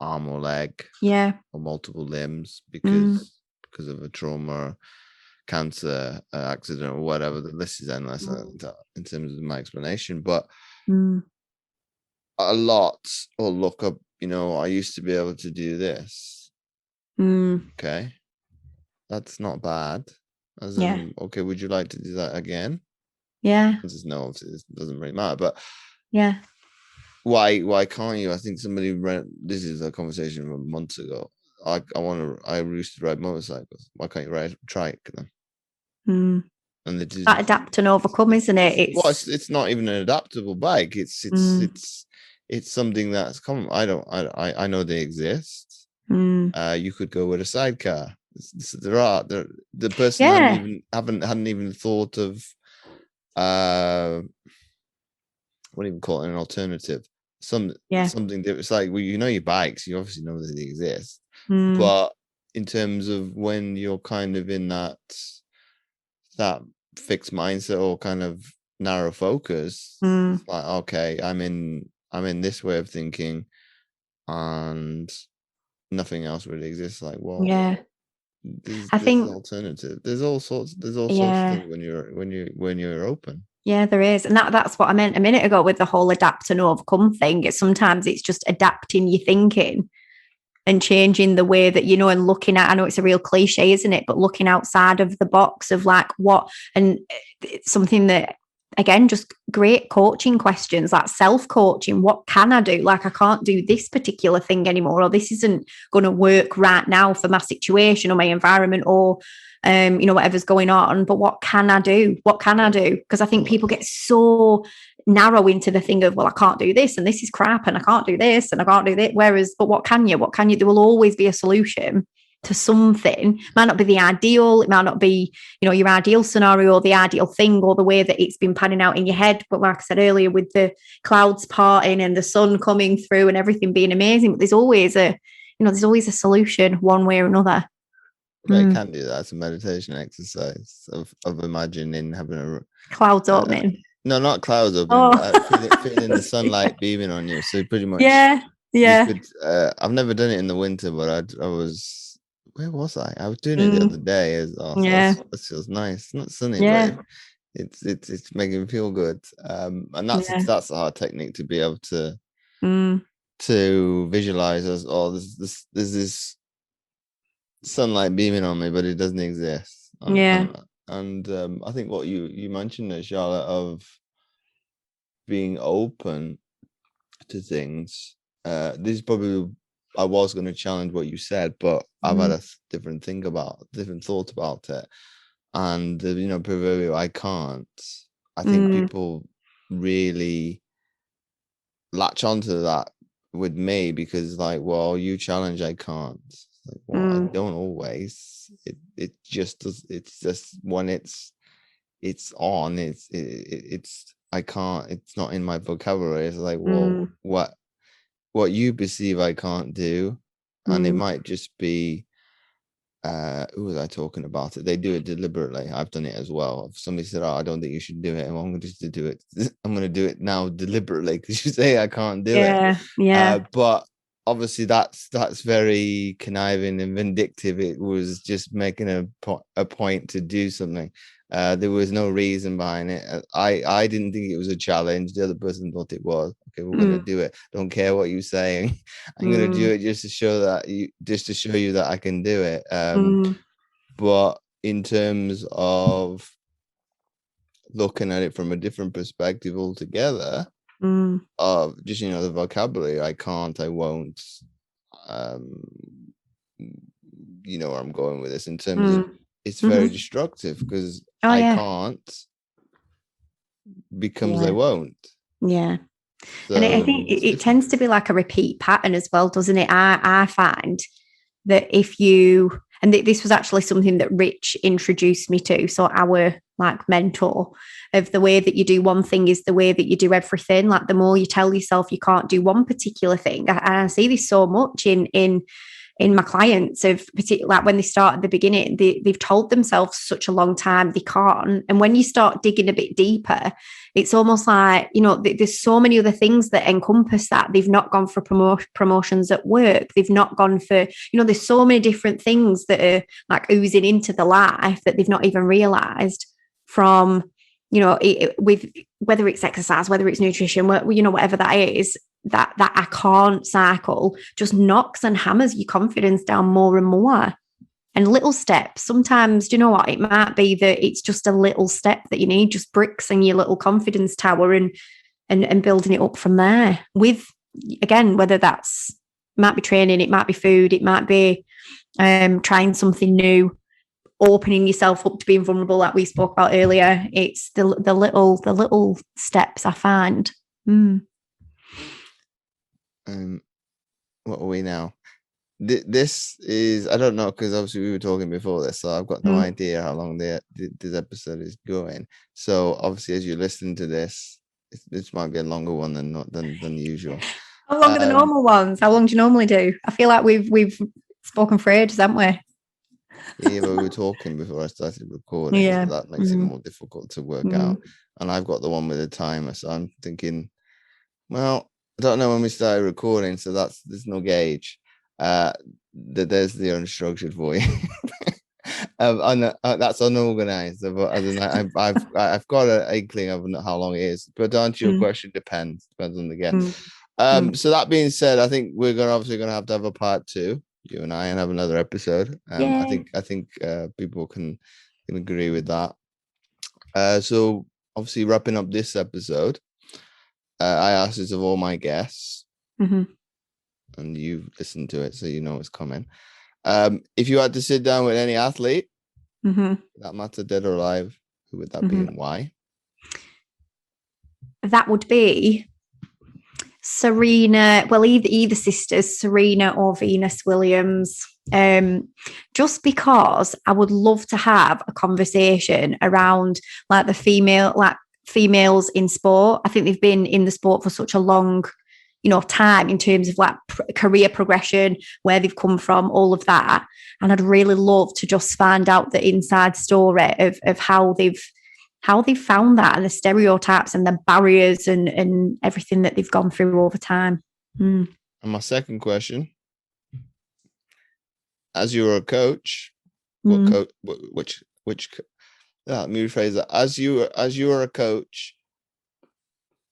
arm or leg, or multiple limbs because of a trauma, cancer, accident, or whatever. The list is endless in terms of my explanation, but a lot will look up, I used to be able to do this. Okay, that's not bad. As in, okay, would you like to do that again? Yeah. No, obviously it doesn't really matter, but yeah. Why can't you? I think somebody this is a conversation from months ago. I used to ride motorcycles. Why can't you ride a trike then? And they that adapt and overcome, isn't it? It's not even an adaptable bike. It's something that's common. I know they exist. You could go with a sidecar. The person hadn't even thought of what do you call it, an alternative, something different. It's like, well, your bikes, you obviously know that they exist, but in terms of when you're kind of in that fixed mindset or kind of narrow focus, it's like, okay, I'm in this way of thinking and nothing else really exists. Like, well, there's an alternative. There's all sorts of things when you're open. Yeah, there is. And that's what I meant a minute ago with the whole adapt and overcome thing. Sometimes it's just adapting your thinking and changing the way that, and looking at, I know it's a real cliche, isn't it? But looking outside of the box of like what, and it's something that, again, just great coaching questions, like self-coaching. What can I do? Like, I can't do this particular thing anymore, or this isn't going to work right now for my situation or my environment or, whatever's going on. But what can I do? What can I do? Because I think people get so narrow into the thing of, well, I can't do this and this is crap and I can't do this and I can't do that. Whereas, but what can you? What can you? There will always be a solution to something. It might not be the ideal. It might not be, your ideal scenario or the ideal thing or the way that it's been panning out in your head. But like I said earlier, with the clouds parting and the sun coming through and everything being amazing, but there's always a solution one way or another. I can do that. It's a meditation exercise of imagining having a clouds opening. No, not clouds opening. But feeling the sunlight beaming on you. So pretty much, you could, I've never done it in the winter, but I was. Where was I? I was doing it the other day. It feels nice. It's not sunny, but it's making me feel good. And that's a hard technique to be able to visualize as, there's this sunlight beaming on me, but it doesn't exist. And I think what you mentioned there, Charlotte, of being open to things. This is probably, I was going to challenge what you said, but I've had a different thought about it. And proverbial I can't. I think people really latch onto that with me because, like, well, you challenge, I can't. Like, well, I don't always. It just does. It's just when it's on. It's I can't. It's not in my vocabulary. It's like, well, what you perceive I can't do, and it might just be. Who was I talking about it? They do it deliberately. I've done it as well. If somebody said, "Oh, I don't think you should do it," and I'm going to do it. I'm going to do it now deliberately because you say I can't do it. But obviously that's very conniving and vindictive. It was just making a point to do something. There was no reason behind it. I didn't think it was a challenge. The other person thought it was. Okay, we're going to do it. Don't care what you're saying. I'm going to do it just to show you that I can do it. But in terms of looking at it from a different perspective altogether, of just the vocabulary, I can't, I won't, where I'm going with this in terms of it's very destructive because I can't becomes I won't. So, and I think it tends to be like a repeat pattern as well, doesn't it? I find that if you, and this was actually something that Rich introduced me to, so our like mentor, of the way that you do one thing is the way that you do everything. Like the more you tell yourself you can't do one particular thing, I see this so much in in my clients, of particularly like when they start at the beginning, they've told themselves such a long time they can't. And when you start digging a bit deeper, it's almost like, you know, there's so many other things that encompass that. They've not gone for promotions at work. They've not gone for, you know, there's so many different things that are like oozing into the life that they've not even realized from, you know, with whether it's exercise, whether it's nutrition, you know, whatever that is, that I can't cycle just knocks and hammers your confidence down more and more. And little steps, sometimes, do you know what? It might be that it's just a little step that you need, just bricks in your little confidence tower, and building it up from there with, again, whether that's, might be training, it might be food, it might be trying something new, opening yourself up to being vulnerable, like we spoke about earlier. It's the little steps, I find. What are we now? This is, I don't know, because obviously we were talking before this, so I've got no idea how long this episode is going. So obviously, as you listen to this might be a longer one than usual. How long are the normal ones? How long do you normally do? I feel like we've spoken for ages, haven't we? Yeah, but we were talking before I started recording, so that makes it more difficult to work out. And I've got the one with a timer, so I'm thinking, well, I don't know when we started recording, so there's no gauge. There's the unstructured for you. That's unorganized. But I've got an inkling of how long it is. But to answer your question, depends on the guest. So that being said, I think we're obviously gonna have to have a part 2, you and I, and have another episode. I think people can agree with that. So obviously wrapping up this episode, I asked this of all my guests, and you've listened to it, so you know it's coming. If you had to sit down with any athlete, that matter, dead or alive, who would that be and why? That would be Serena, well, either sisters, Serena or Venus Williams. Just because I would love to have a conversation around like females in sport. I think they've been in the sport for such a long, you know, time in terms of like career progression, where they've come from, all of that. And I'd really love to just find out the inside story of how they've found that, and the stereotypes and the barriers and everything that they've gone through over time. And my second question, as you were a coach, let me rephrase that. As you were a coach,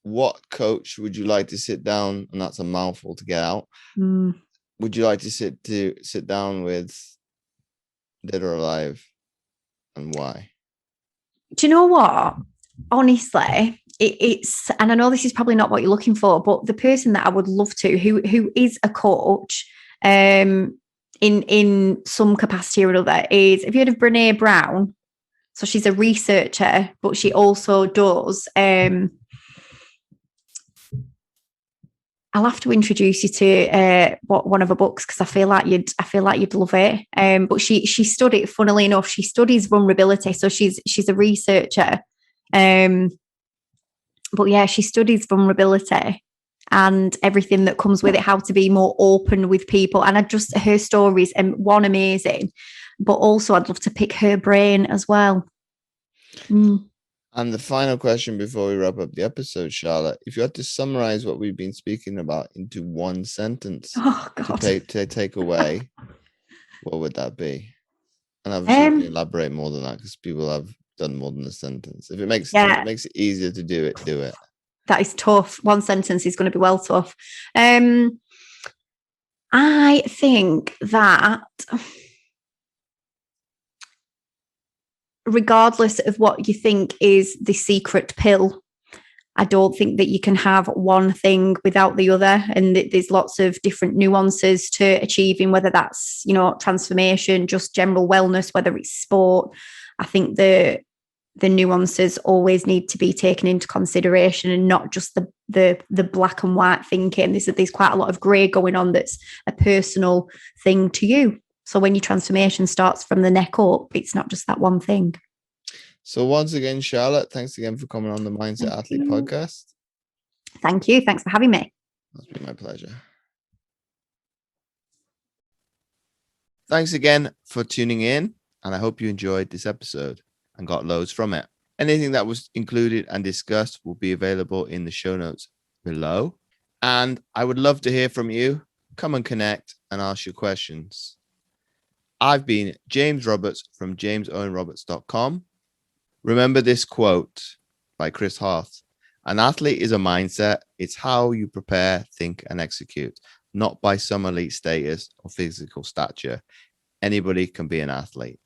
what coach would you like to sit down? And that's a mouthful to get out. Would you like to sit down with, dead or alive, and why? Do you know what? Honestly, it's, and I know this is probably not what you're looking for, but the person that I would love to, who is a coach, in some capacity or another, is, have you heard of Brené Brown? So she's a researcher, but she also does. I'll have to introduce you to one of her books, because I feel like you'd love it. But she studied, funnily enough, she studies vulnerability. So she's a researcher. But yeah, she studies vulnerability and everything that comes with it, how to be more open with people. And her stories, and one, amazing, but also I'd love to pick her brain as well. And the final question before we wrap up the episode, Charlotte, if you had to summarize what we've been speaking about into one sentence to take away, what would that be? And obviously you can elaborate more than that, because people have done more than a sentence. If it makes it easier to do it, do it. That is tough. One sentence is going to be well tough. I think that regardless of what you think is the secret pill, I don't think that you can have one thing without the other. And there's lots of different nuances to achieving, whether that's, you know, transformation, just general wellness, whether it's sport. I think the nuances always need to be taken into consideration, and not just the black and white thinking. There's quite a lot of grey going on that's a personal thing to you. So when your transformation starts from the neck up, it's not just that one thing. So once again, Charlotte, thanks again for coming on the Mindset Athlete podcast. Thank you. Thanks for having me. That's been my pleasure. Thanks again for tuning in, and I hope you enjoyed this episode and got loads from it. Anything that was included and discussed will be available in the show notes below. And I would love to hear from you. Come and connect and ask your questions. I've been James Roberts from jamesowenroberts.com. Remember this quote by Chris Harth. An athlete is a mindset. It's how you prepare, think, and execute, not by some elite status or physical stature. Anybody can be an athlete.